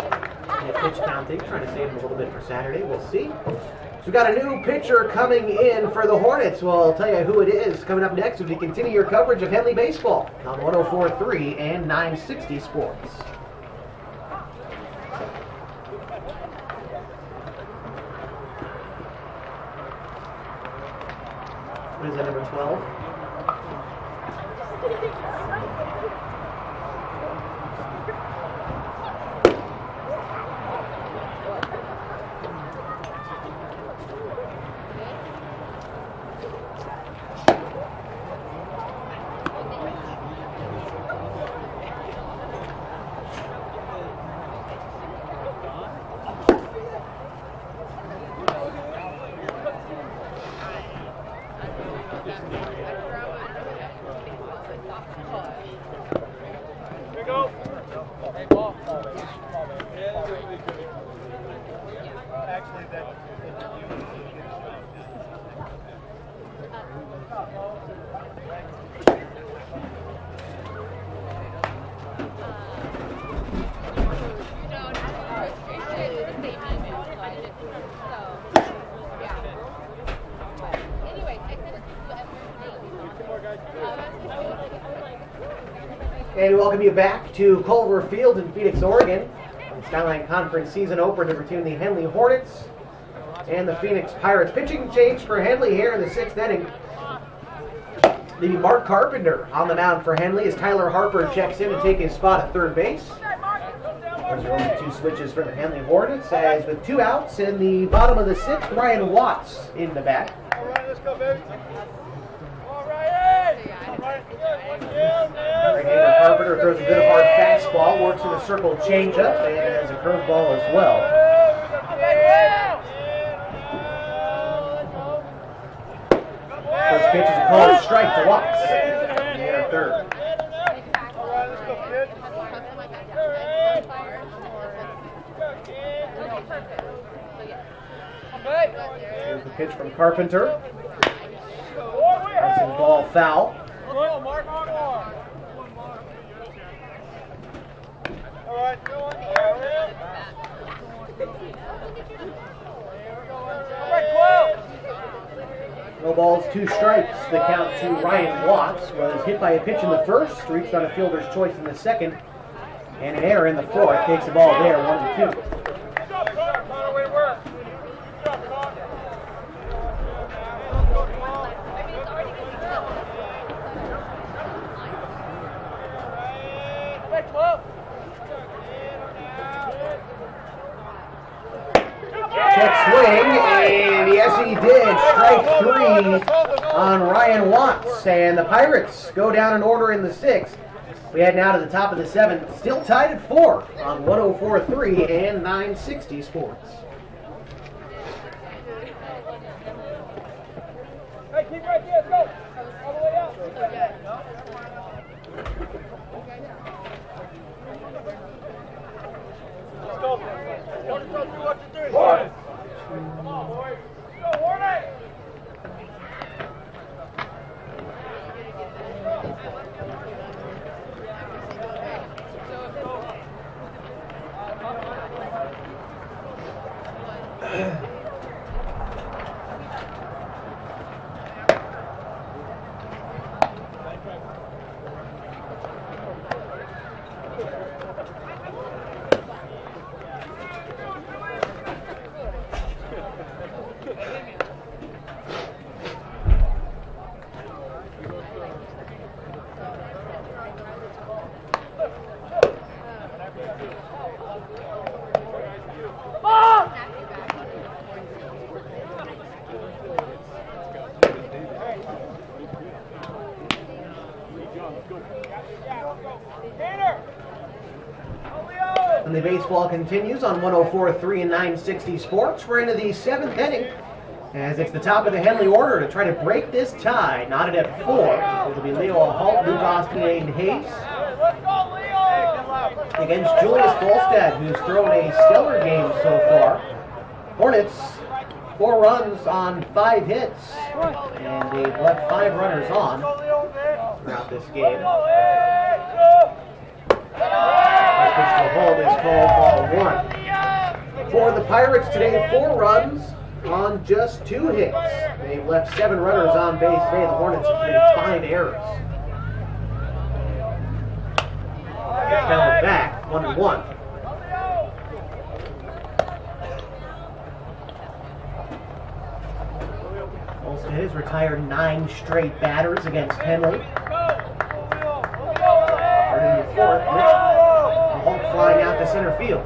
And pitch counting, trying to save him a little bit for Saturday. We'll see. So we've got a new pitcher coming in for the Hornets. Well, I'll tell you who it is coming up next as we continue your coverage of Henley baseball on 104.3 and 960 Sports. What is that, number 12? And we welcome you back to Culver Field in Phoenix, Oregon. Skyline Conference season opener between the Henley Hornets and the Phoenix Pirates. Pitching change for Henley here in the 6th inning. The Mark Carpenter on the mound for Henley as Tyler Harper checks in to take his spot at third base. Those are only 2 switches for the Henley Hornets, as with 2 outs in the bottom of the 6th, Ryan Watts in the bat. All right, let's go, baby. Right-hander Carpenter throws a good hard fastball, works in a circle changeup, and has a curveball as well. First pitch is a called strike to Watts. And third. All right, let's go, kid. Here's the pitch from Carpenter. That's a ball foul. All right, go on. No balls, 2 strikes. The count to Ryan Watts. Was hit by a pitch in the first, reached on a fielder's choice in the second, and an error in the fourth. Takes the ball there, 1-2. Check swing, and yes he did. Strike 3 on Ryan Watts. And the Pirates go down in order in the 6th. We head now to the top of the 7th. Still tied at 4 on 104.3 and 960 Sports. Hey, keep right there, let's go. All the way out. Let's go. Don't do what you're doing. Boys. Come on, boys. Go, Hornet. And the baseball continues on 104.3 and 960 Sports. We're into the 7th inning, as it's the top of the Henley order to try to break this tie. Knotted at 4. It'll be Leo Holt, Luke Austin, and Hayes against Julius Bolstad, who's thrown a stellar game so far. Hornets, 4 runs on 5 hits, and they've left 5 runners on throughout this game. That pitch to Holt is called ball 1. For the Pirates today, 4 runs on just 2 hits. They've left 7 runners on base today. The Hornets have made 5 errors. Count back, 1-1. Olsen has retired 9 straight batters against Henley. In the 4th, Holt flying out to center field.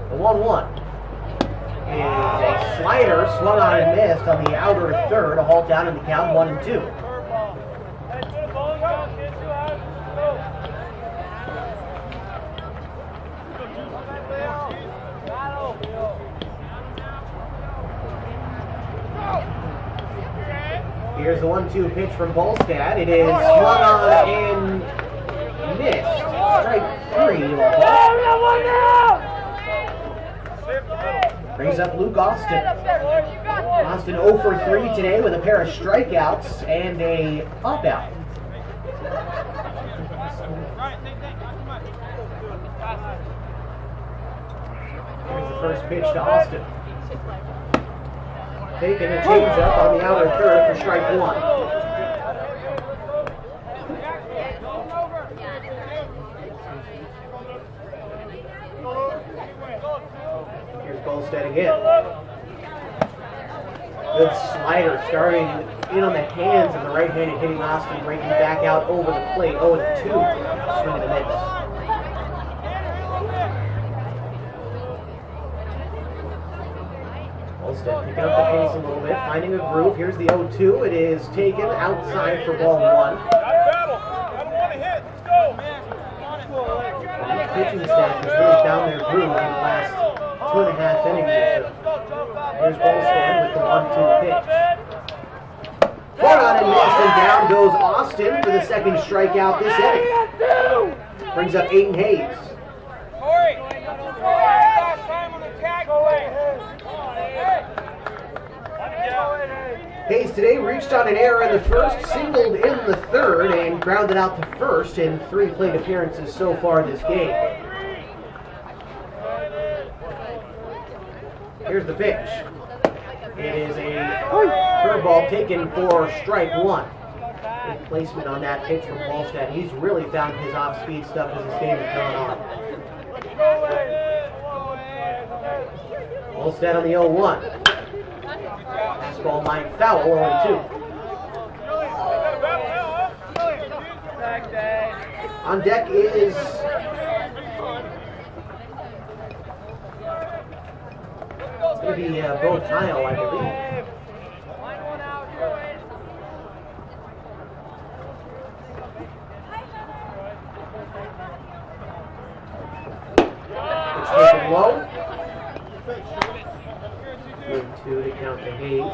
The 1-1 is a slider swung on and missed on the outer third. A Holt down in the count, 1-2. Here's the 1-2 pitch from Bolstad. It is swung on and missed. Strike 3 to Holt. Brings up Luke Austin. Austin 0 for 3 today with a pair of strikeouts and a pop-out. Here's the first pitch to Austin. Taking a changeup on the outer third for strike 1. Bolstead again. Good slider starting in on the hands of the right-handed hitting Austin, breaking back out over the plate. 0-2. Swing and a miss. Bolstead picking up the pace a little bit, finding a groove. Here's the 0-2. It is taken outside for ball one. The pitching staff has really found their groove in the last 2.5 innings or so. Here's Bolstead with the 1-2 pitch. Swung on and missed, and down goes Austin for the second strikeout this inning. Brings up Aiden Hayes. Corey, last time on the tag away. Hayes today reached on an error in the first, singled in the third, and grounded out to first in 3 plate appearances so far this game. Here's the pitch. It is a curveball taken for strike one. Good placement on that pitch from Bolstead. He's really found his off-speed stuff as this game is going on. Bolstead on the 0-1. Fastball line foul, 0-2. On deck is it's going to be Bo Tile, I believe. It's taken low. 2 to count to Hayes.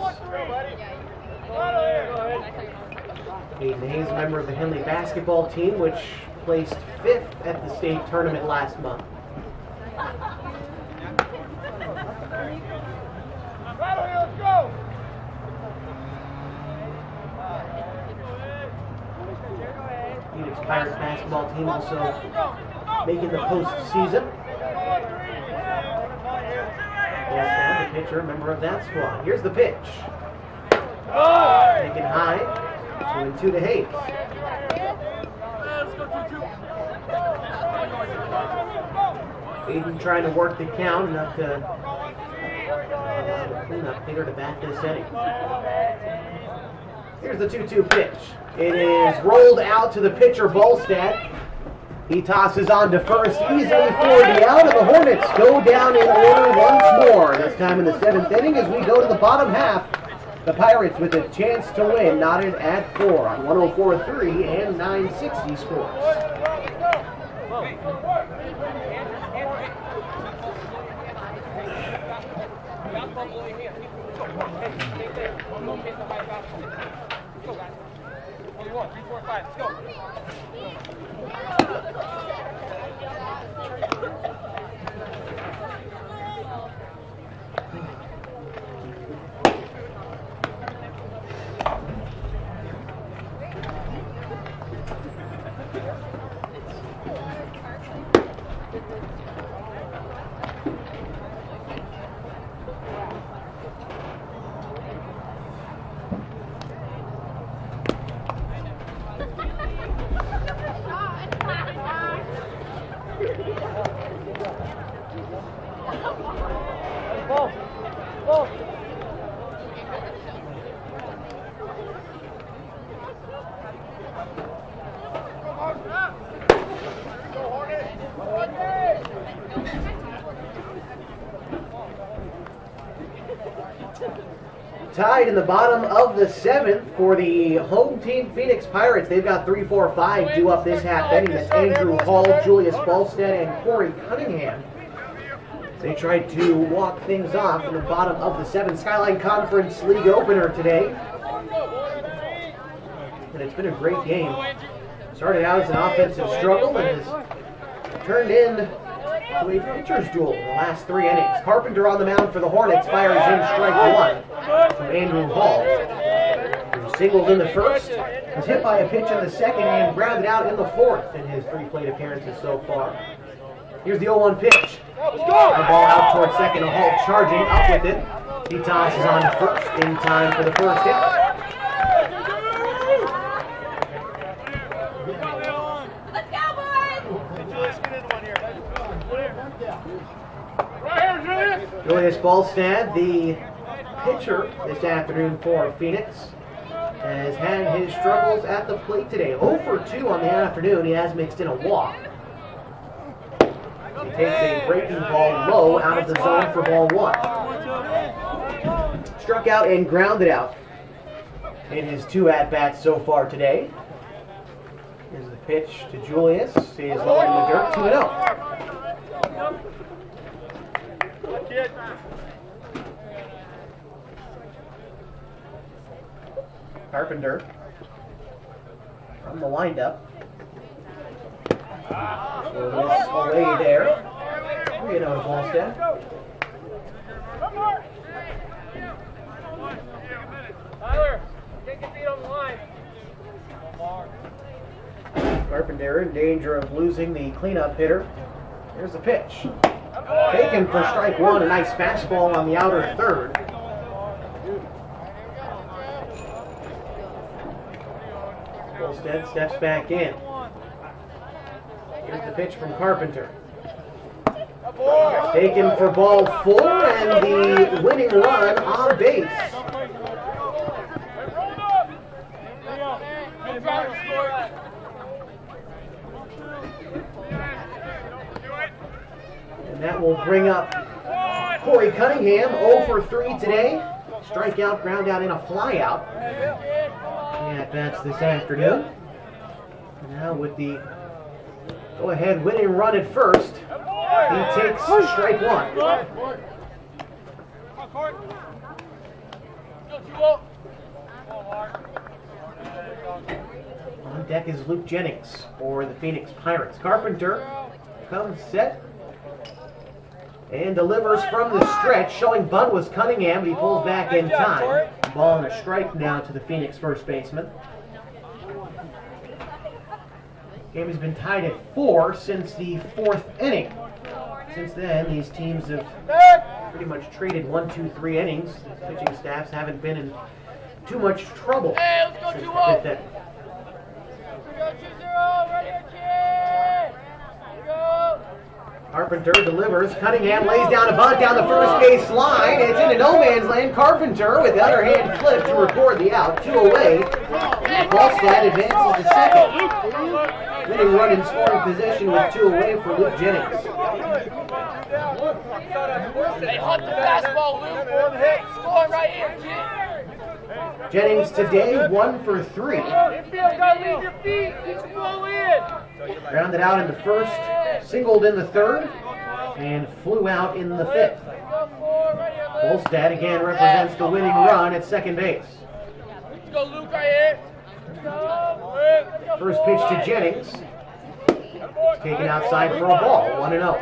Aiden Hayes, a member of the Henley basketball team, which placed 5th at the state tournament last month. Phoenix Pirates basketball team also making the postseason. Bolstead, the pitcher, member of that squad. Here's the pitch. Taken high. 2-2 to Hayes. Aiden trying to work the count, enough to clean up hitter to bat this inning. Here's the 2-2 pitch. It is rolled out to the pitcher, Bolstead. He tosses on to first easily for the out, and the Hornets go down in order once more. This time in the 7th inning as we go to the bottom half. The Pirates with a chance to win, knotted at 4 on 104.3 and 960 scores. Tied in the bottom of the 7th for the home team Phoenix Pirates. They've got 3-4-5 due up this half inning. That's Andrew Hall, Julius Bolstead, and Corey Cunningham. They tried to walk things off in the bottom of the 7th. Skyline Conference League opener today. And it's been a great game. Started out as an offensive struggle and has turned in to a pitcher's duel in the last 3 innings. Carpenter on the mound for the Hornets fires in strike one from Andrew Hall, who singled in the first, was hit by a pitch in the second, and grounded out in the 4th in his 3 plate appearances so far. Here's the 0-1 pitch. Fly ball out towards second, a Hall charging up with it. He tosses on to first in time for the first hit. Let's go, boys! Hey, Julius, get in one here. Right here, Julius! Julius Ballstad, the pitcher this afternoon for Phoenix, has had his struggles at the plate today. 0 for 2 on the afternoon. He has mixed in a walk. He takes a breaking ball low out of the zone for ball 1. Struck out and grounded out in his 2 at-bats so far today. Here's the pitch to Julius. He is low in the dirt, 2-0. Carpenter from the windup. Julius away there. 3-0 to Ballstead. Tyler, take your feet on the line. Carpenter in danger of losing the cleanup hitter. Here's the pitch. Taken for strike 1, a nice fastball on the outer third. Ballstead steps back in. Here's the pitch from Carpenter. Taken for ball 4 and the winning run on base. And that will bring up Corey Cunningham, 0 for 3 today. Strikeout, ground out, and a flyout. Yeah, that's this afternoon. Now with the go-ahead winning run at first, he takes strike 1. On deck is Luke Jennings for the Phoenix Pirates. Carpenter comes set and delivers from the stretch, showing bunt was Cunningham, but he pulls back in time. Ball and a strike now to the Phoenix first baseman. Game has been tied at 4 since the 4th inning. Since then, these teams have pretty much traded 1, 2, 3 innings. The pitching staffs haven't been in too much trouble since the 5th inning. Carpenter delivers. Cunningham lays down a bunt down the first base line. It's into no man's land. Carpenter with the other hand flip to record the out. 2 away. Ballstead advances to second. Winning run in scoring position with 2 away for Luke Jennings. Hey, hunt the fastball, Luke. Score right here, Jennings today 1 for 3. Leave your feet. Keep the ball in. Grounded out in the first, singled in the third, and flew out in the 5th. Ballstead again represents the winning run at second base. Let's go, Luke, right here. First pitch to Jennings. It's taken outside for a ball, 1-0.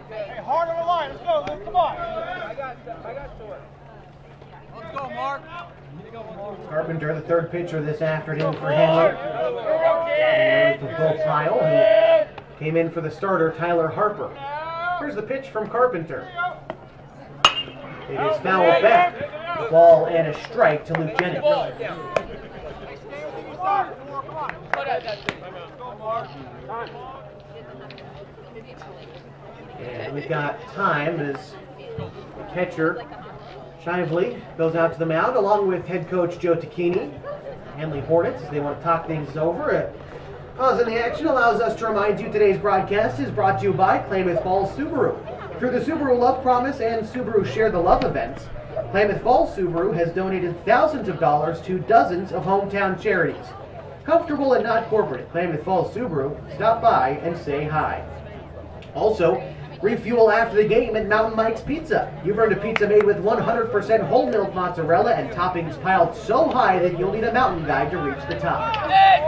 Hey, hard on the line. Let's go, Luke. Come on. I got to it. Let's go, Mark. Carpenter, the third pitcher this afternoon for Henley. And for Bull Pyle, who came in for the starter, Tyler Harper. Here's the pitch from Carpenter. It is fouled back. A ball and a strike to Luke Jennings. And we've got time as the catcher Shively goes out to the mound along with head coach Joe Tacchini. Henley Hornets, as they want to talk things over. Pause in the action allows us to remind you today's broadcast is brought to you by Klamath Falls Subaru. Through the Subaru Love Promise and Subaru Share the Love events, Klamath Falls Subaru has donated thousands of dollars to dozens of hometown charities. Comfortable and not corporate, Klamath Falls Subaru. Stop by and say hi. Also, refuel after the game at Mountain Mike's Pizza. You've earned a pizza made with 100% whole milk mozzarella and toppings piled so high that you'll need a mountain guide to reach the top.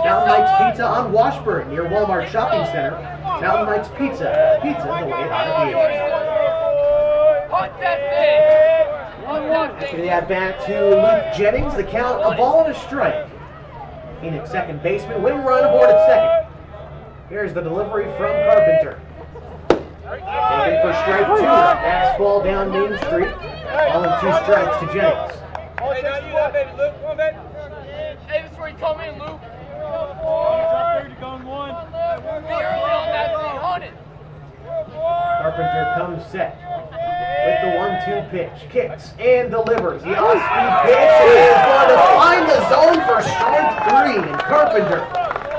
Mountain Mike's Pizza on Washburn near Walmart Shopping Center. Mountain Mike's Pizza. Pizza the way it ought to be. After the at-bat to Luke Jennings, the count a ball and a strike. Phoenix second baseman, winning run aboard at second. Here's the delivery from Carpenter. Taken for strike 2. Fastball down Main Street. All in 2 strikes to Jennings. Hey, now you got baby, Luke. Come on, baby. Hey, this is where you come in, Luke. Be early on that 300. Carpenter comes set with the 1-2 pitch. Kicks and delivers. The off-speed pitch is going to find the zone for strike 3. And Carpenter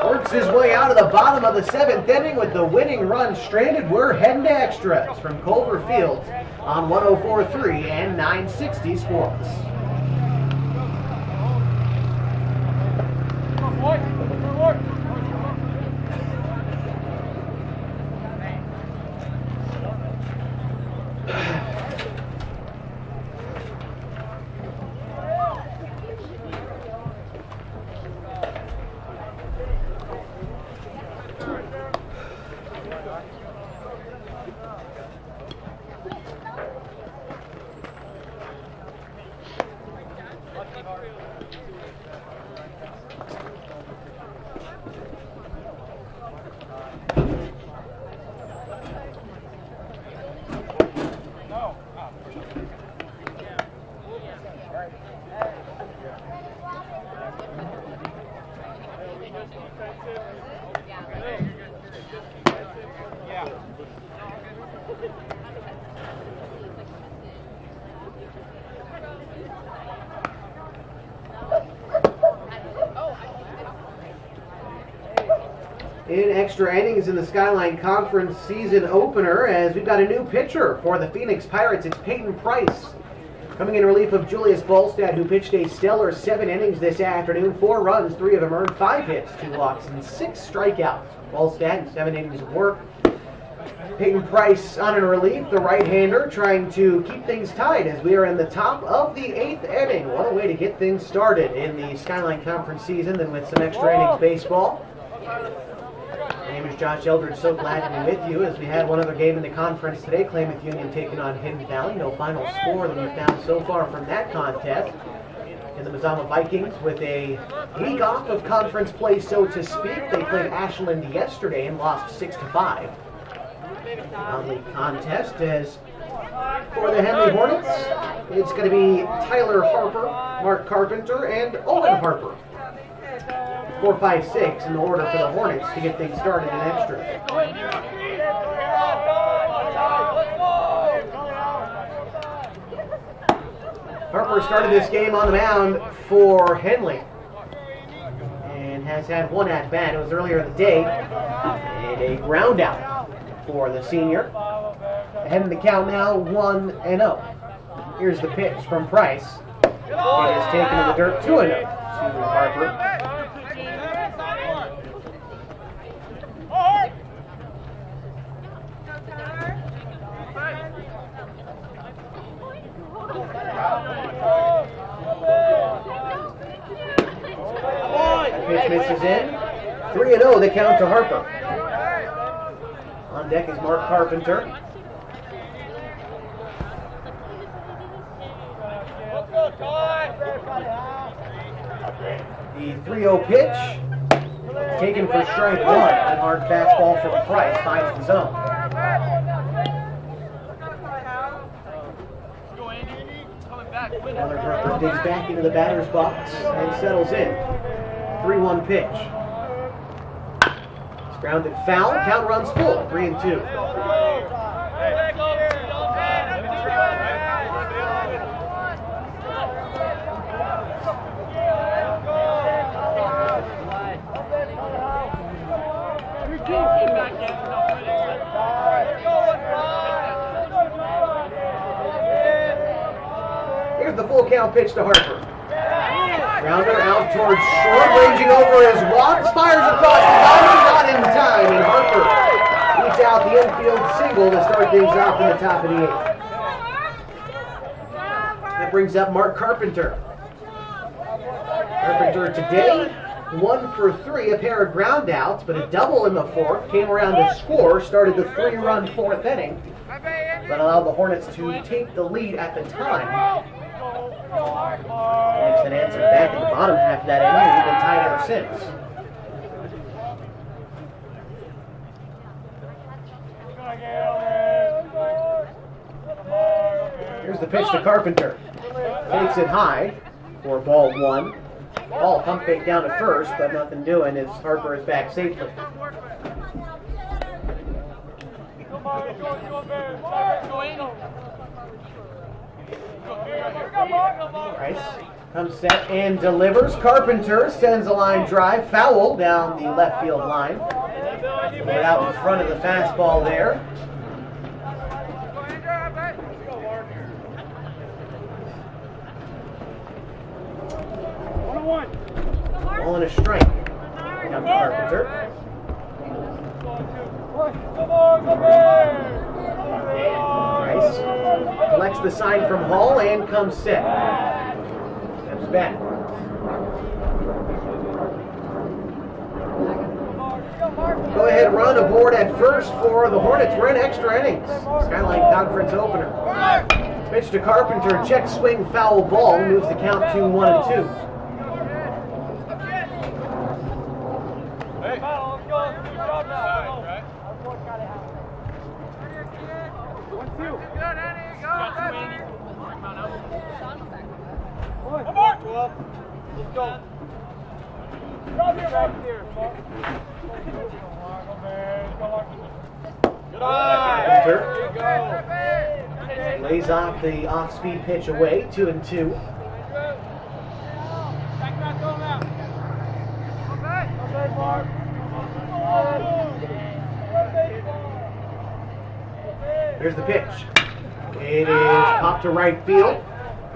works his way out of the bottom of the 7th inning with the winning run stranded. We're heading to extras from Culver Field on 104.3 and 960 Sports. In extra innings in the Skyline Conference season opener, as we've got a new pitcher for the Phoenix Pirates. It's Peyton Price, coming in relief of Julius Bolstad, who pitched a stellar 7 innings this afternoon. 4 runs, 3 of them earned, 5 hits, 2 walks, and 6 strikeouts. Bolstad, 7 innings of work. Peyton Price on in relief, the right-hander, trying to keep things tied as we are in the top of the 8th inning. What a way to get things started in the Skyline Conference season than with some extra innings baseball. My name is Josh Eldridge. So glad to be with you as we had one other game in the conference today. Klamath Union taking on Hidden Valley. No final score that we've found so far from that contest. And the Mazama Vikings with a week off of conference play, so to speak. They played Ashland yesterday and lost 6-5. On-league contest as for the Henley Hornets, it's going to be Tyler Harper, Mark Carpenter, and Owen Harper. 4, 5, 6 in the order for the Hornets to get things started in extra. Harper started this game on the mound for Henley and has had 1 at-bat. It was earlier in the day, and a ground out for the senior. Ahead in the count now, 1-0. Here's the pitch from Price. It is taken in the dirt, 2-0 to Harper. Pitch misses in. 3-0 the count to Harper. On deck is Mark Carpenter. The 3-0 pitch taken for strike 1. A hard fastball from Price finds the zone. Tyler Harper digs back into the batter's box and settles in. 3-1 pitch. It's grounded foul. Count runs full. 3-2. Here's the full count pitch to Harper. Grounder out towards short, ranging over his walks, fires across the diamond, not in time, and Harper beats out the infield single to start things off in the top of the 8th. That brings up Mark Carpenter. Carpenter today, 1 for 3, a pair of ground outs, but a double in the 4th, came around to score, started the 3-run 4th inning, but allowed the Hornets to take the lead at the time. Nixon answered back at the bottom half of that inning, and we've been tied ever since. Here's the pitch to Carpenter. Takes it high for ball 1. Ball pump fake down to first, but nothing doing as Harper is back safely. Price comes set and delivers. Carpenter sends a line drive. Foul down the left field line. Put out in front of the fastball there. Ball and a strike. Comes Carpenter. Price collects the sign from Hall and comes set. Steps back. Go ahead run aboard at first for the Hornets. We're in extra innings. Skyline Conference opener. Pitch to Carpenter. Check swing foul ball. Moves the count to 1-2. Lays off the off-speed pitch away, 2-2. Here's the pitch. It is popped to right field.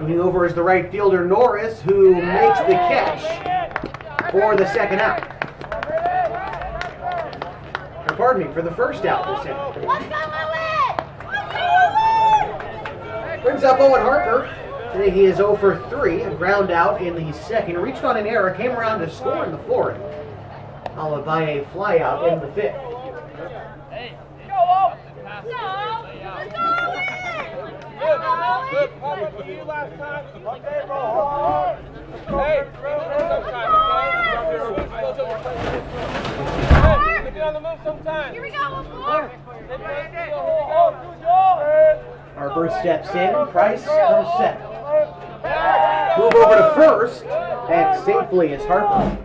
Moving over is the right fielder Norris, who makes the catch for the second out. Or pardon me, for the first out this inning. Brings up Owen Harper. Today he is 0 for 3, a ground out in the second. Reached on an error, came around to score in the fourth, followed by a fly out in the fifth. Here we go, Harper steps in, Price comes set. Move over to first, and safely is Harper.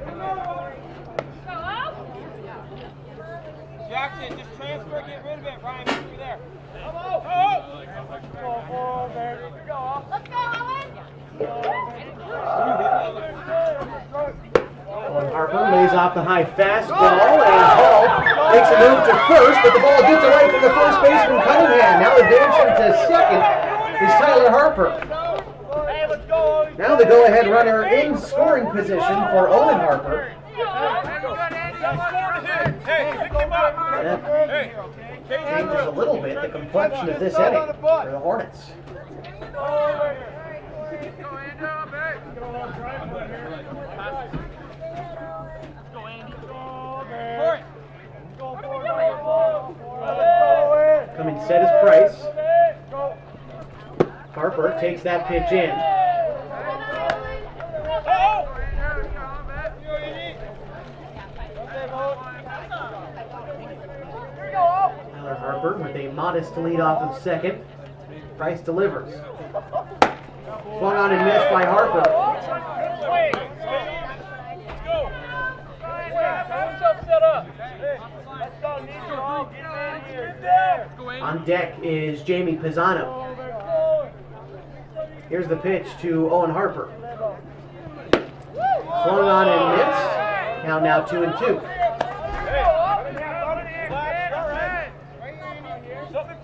Jackson, just transfer, get rid of it. Ryan, over there. Let's go, Owen. Owen Harper lays off the high fastball, and Hall makes a move to first, but the ball gets away from the first baseman Cunningham. Now advancing to second is Tyler Harper. Now the go-ahead runner in scoring position for Owen Harper. That changes a little bit the complexion of this inning for the Hornets. Coming set is Price. Harper takes that pitch in. Tyler Harper with a modest lead off of second. Price delivers. Swung on and missed by Harper. On deck is Jamie Pisano. Here's the pitch to Owen Harper. Swung on and missed. Count now 2-2.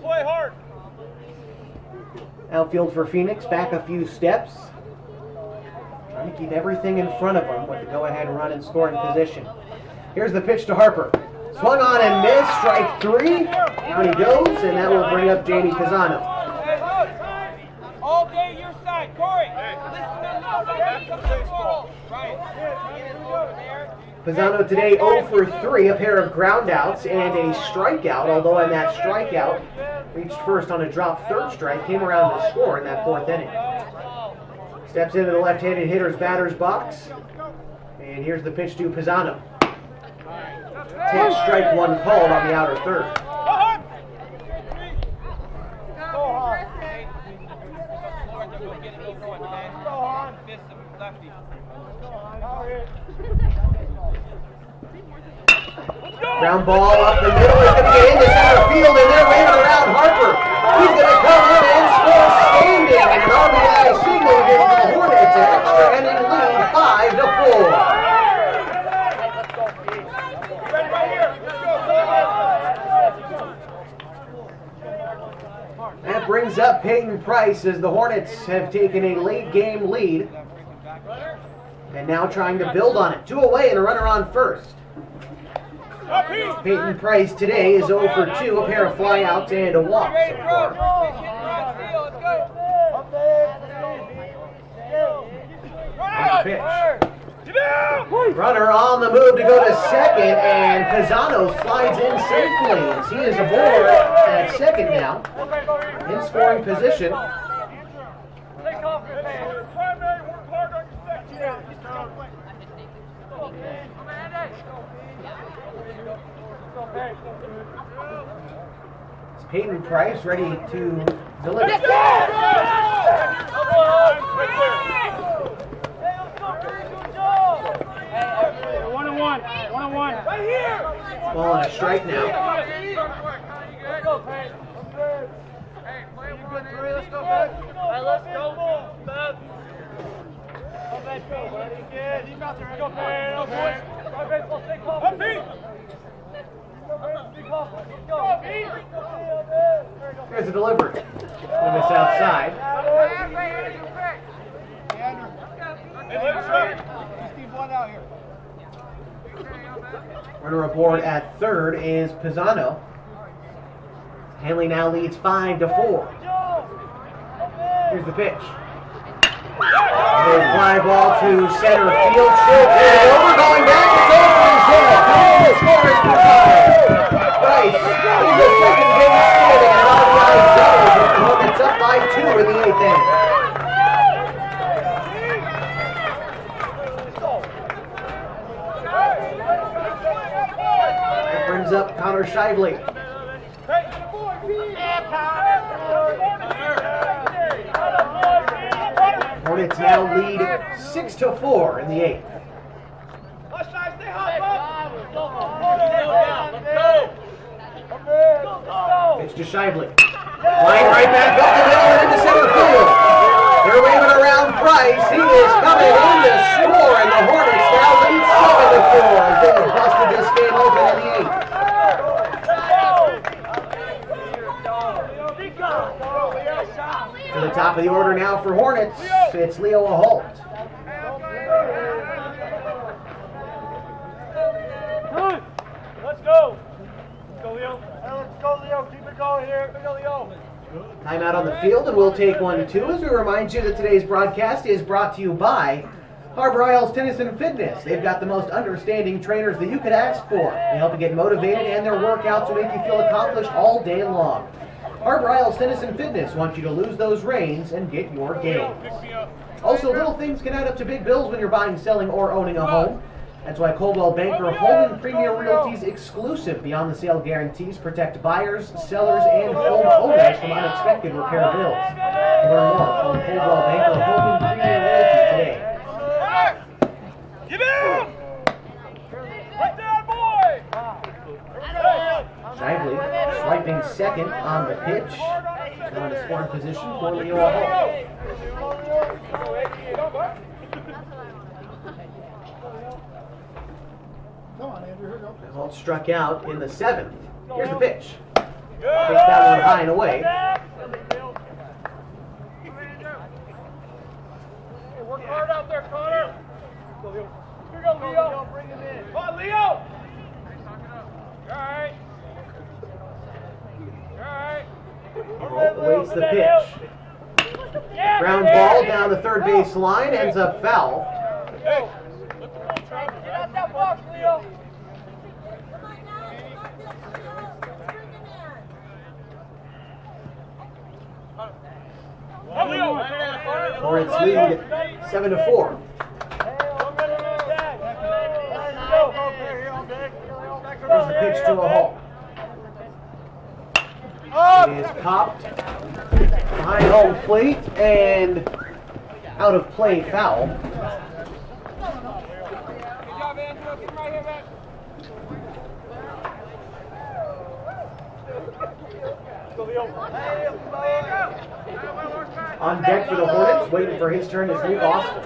Play hard. Outfield for Phoenix, back a few steps. Trying to keep everything in front of them with the go-ahead run in scoring position. Here's the pitch to Harper. Swung on and missed, strike 3. Down he goes, and that will bring up Jamie Pisano. All day your side, Corey. Pisano today 0 for 3, a pair of groundouts and a strikeout, although in that strikeout, reached first on a drop third strike, came around to score in that fourth inning. Steps into the left-handed hitter's batter's box, and here's the pitch to Pisano. Takes strike 1 called on the outer third. Ground ball up the middle is going to get into center field, and they're waving around Harper. He's going to come in and score standing. And an RBI single gives the Hornets an extra inning lead, 5-4. That brings up Peyton Price as the Hornets have taken a late game lead and now trying to build on it. 2 away and a runner on first. Peyton Price today is 0 for 2, a pair of flyouts and a walk so far. Pitch. Runner on the move to go to second, and Pisano slides in safely as he is aboard at second now in scoring position. It's Peyton Price ready to deliver. One. Right here. Ball and a strike now. Hey, play one. Let's go, Bev. Hey, let's go, Bev. Here's a delivery. And it's outside. Runner aboard at third is Pisano. Henley now leads 5-4. Here's the pitch. A fly ball to center field. And over, going back. It's over and zero. The score is Pisano. Price is the second base standing and RBI doubles. And the Hornets up by 2 in the 8th inning. That brings up Connor Shively. Hornets now lead 6-4 in the 8th. Pitch to Shively. Flying right back up the middle and into center field. They're waving around Price. He is coming in to score, and the Hornets now lead 7-4 as they have busted this game open in the 8th. To the top of the order now for Hornets, it's Leo Aholt. Let's go. Let's go, Leo. Let's go, Leo. Keep it going here. Let's go, Leo. Timeout on the field, and we'll take 1-2 as we remind you that today's broadcast is brought to you by Harbor Isles Tennis and Fitness. They've got the most understanding trainers that you could ask for. They help you get motivated, and their workouts will make you feel accomplished all day long. Harbor Isles Tennis and Fitness wants you to lose those reins and get your gains. Also, little things can add up to big bills when you're buying, selling, or owning a home. That's why Coldwell Banker Home and Premier Realty's exclusive Beyond the Sale guarantees protect buyers, sellers, and home owners from unexpected repair bills. Learn more on Coldwell Banker Home and Premier Realty today. Give it! Right there, boy! Shively swiping second on the pitch. Now in a scoring position for Leo Aholt. Aholt struck out in the 7th. Here's the pitch. Takes that one high and away. Work hard out there, Connor. Here we go, Leo. Bring him in. Come on, Leo. All right. Aholt awaits the pitch. Ground ball down the third base line, ends up foul. Hey, get out that box, Leo. Hornets lead 7-4. Here's the pitch to Aholt. It is popped behind home plate and out of play foul. On deck for the Hornets, waiting for his turn is Luke Austin.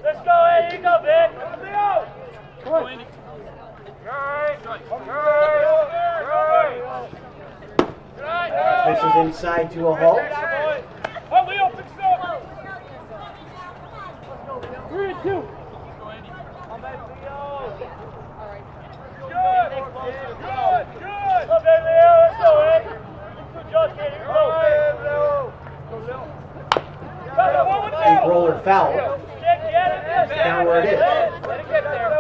Let's go, Eddie. You go, Vic. This is inside to a halt. Oh, Leo, fix it up. 3 and 2. Good. Good. Up there, Leo. Let's go, Ed. Good job, kid. Here we go. Big roller foul. Down where it is. Let it get there.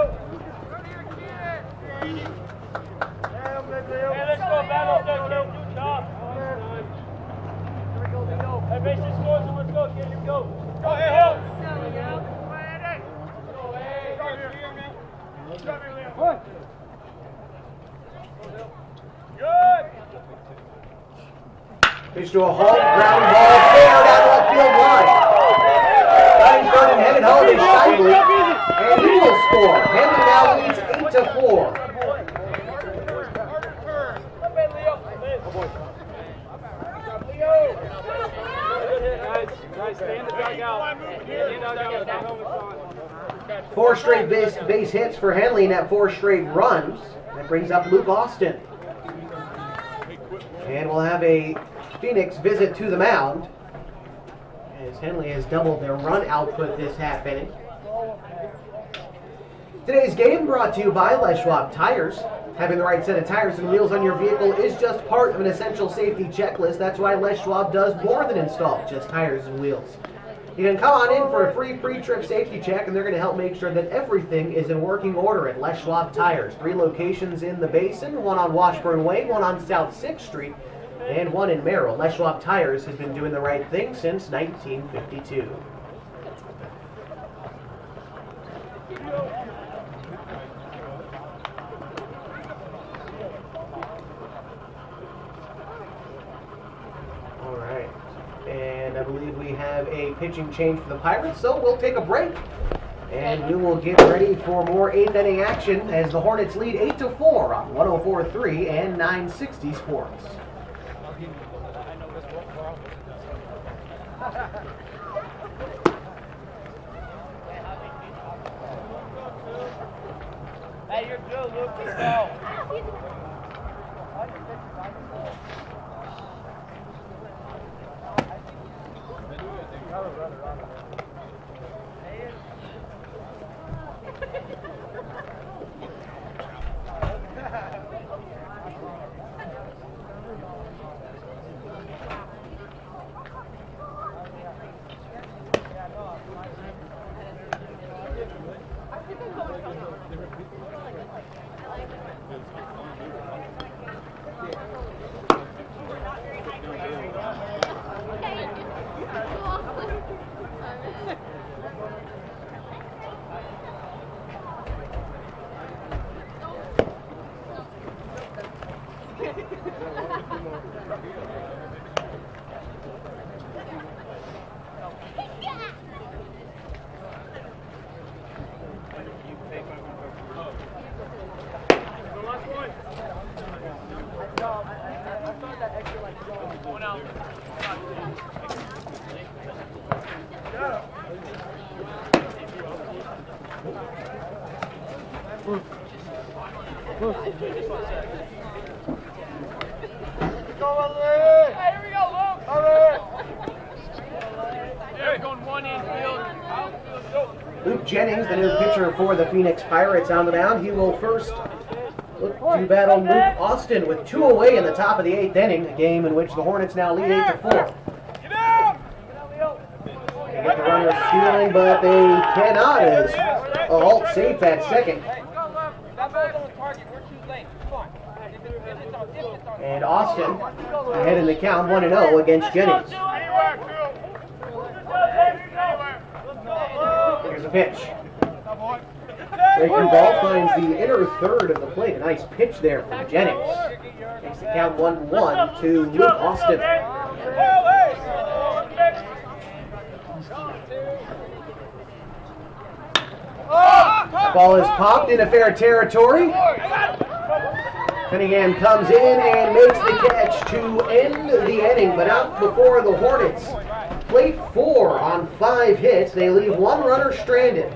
Hey, let's go, battle up there, kid. Good job. Hey, base this scores and let's go, kid. Here we go. Go, hey, help. Good. Pitch to a halt, ground ball, fair down left field line. Steinberg and headed home is Shively, and he will score. Henley now leads 8-4. Nice, stay in the dugout. Four straight base hits for Henley and at 4 straight runs. That brings up Luke Austin. And we'll have a Phoenix visit to the mound, as Henley has doubled their run output this half inning. Today's game brought to you by Les Schwab Tires. Having the right set of tires and wheels on your vehicle is just part of an essential safety checklist. That's why Les Schwab does more than install just tires and wheels. You can come on in for a free pre-trip safety check, and they're going to help make sure that everything is in working order at Les Schwab Tires. 3 locations in the Basin, 1 on Washburn Way, 1 on South 6th Street, and 1 in Merrill. Les Schwab Tires has been doing the right thing since 1952. All right. And I believe we have a pitching change for the Pirates, so we'll take a break. And we will get ready for more 8th inning action as the Hornets lead 8-4 on 104.3 and 960 Sports. Hey, you're good, Luke. Let's go. Luke Jennings, the new pitcher for the Phoenix Pirates, on the mound. He will first look to battle Luke Austin with 2 away in the top of the 8th inning, a game in which the Hornets now lead 8-4. They get the runners stealing, but they cannot, as a halt safe at second. And Austin ahead in the count, 1-0 against Jennings. Here's a pitch. Breaking ball finds the inner third of the plate. A nice pitch there from Jennings. Makes the count 1-1 to Luke Austin. Ball is popped into fair territory. Cunningham comes in and makes the catch to end the inning, but out before the Hornets plate 4 on 5 hits. They leave one runner stranded.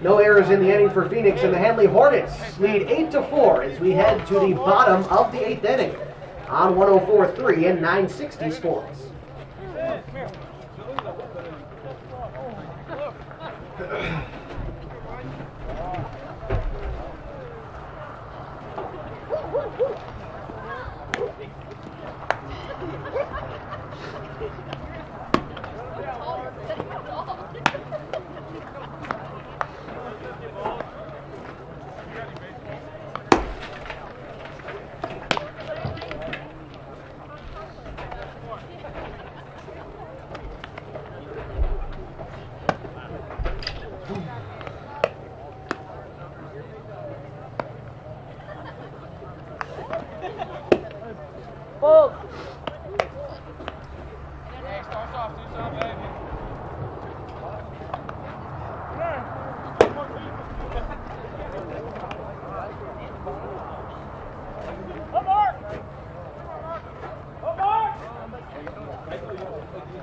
No errors in the inning for Phoenix, and the Henley Hornets lead 8-4 as we head to the bottom of the 8th inning on 104.3 and 960 Sports.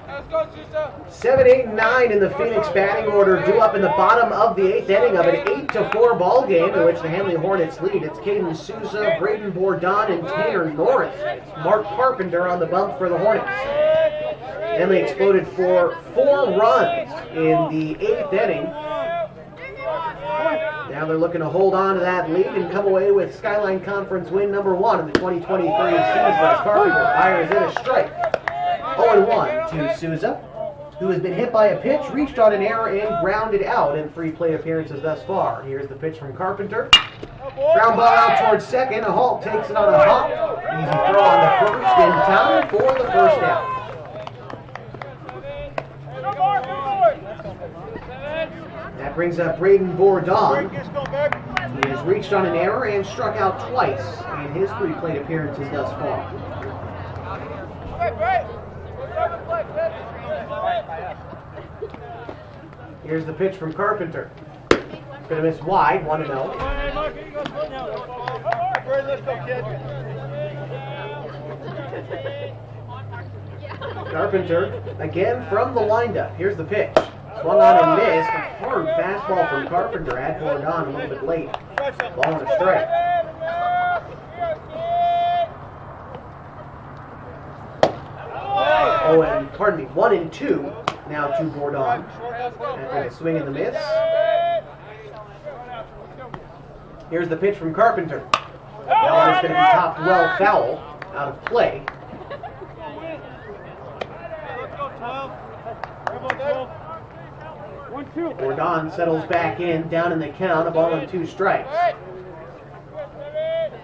Let's go, Susa. 7, 8, and 9 in the Phoenix batting order, due up in the bottom of the 8th inning of an 8-4 ball game in which the Henley Hornets lead. It's Caden Souza, Braden Bourdon, and Tanner Norris. Mark Carpenter on the bump for the Hornets. Henley exploded for 4 runs in the 8th inning. Now they're looking to hold on to that lead and come away with Skyline Conference win number 1 in the 2023 season as Carpenter fires in a strike. 0-1 to Souza, who has been hit by a pitch, reached on an error, and grounded out in 3 plate appearances thus far. Here's the pitch from Carpenter. Ground ball out towards second. A halt takes it on a hop. Easy throw on the first in time for the first out. That brings up Braden Bourdon. He has reached on an error and struck out twice in his 3 plate appearances thus far. Here's the pitch from Carpenter. Gonna miss wide, 1-0. Carpenter again from the windup. Here's the pitch. Swung on and missed. A hard fastball from Carpenter. Had Bourdon a little bit late. Ball on a strike. Oh, and pardon me, 1-2 now to Bourdon. After a swing and the miss. Here's the pitch from Carpenter. That one is going to be topped well foul, out of play. Bourdon settles back in, down in the count, a ball and 2 strikes.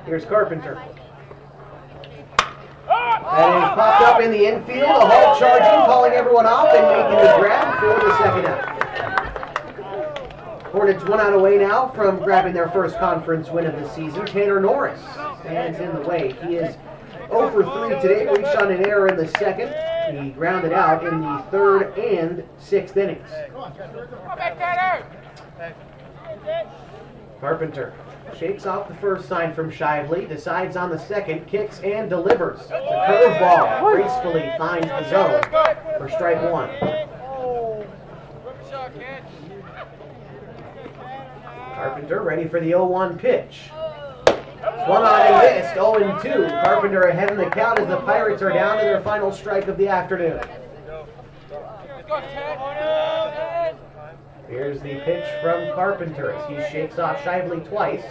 Here's Carpenter. That is popped up in the infield, a halt charging, calling everyone off and making the grab for the second out. Hornets 1 out away now from grabbing their first conference win of the season. Tanner Norris stands in the way. He is 0 for 3 today, reached on an error in the second. He grounded out in the 3rd and 6th innings. Carpenter shakes off the first sign from Shively, decides on the second, kicks and delivers. The curveball gracefully finds the zone for strike 1. Carpenter ready for the 0-1 pitch. Swung on and missed, 0-2. Carpenter ahead in the count as the Pirates are down to their final strike of the afternoon. Here's the pitch from Carpenter as he shakes off Shively twice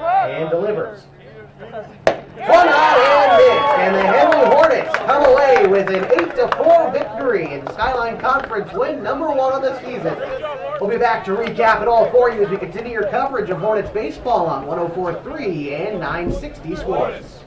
and delivers. Swung on and missed, and the Henley Hornets come away with an 8-4 victory in Skyline Conference win number 1 of the season. We'll be back to recap it all for you as we continue your coverage of Hornets baseball on 104.3 and 960 Sports.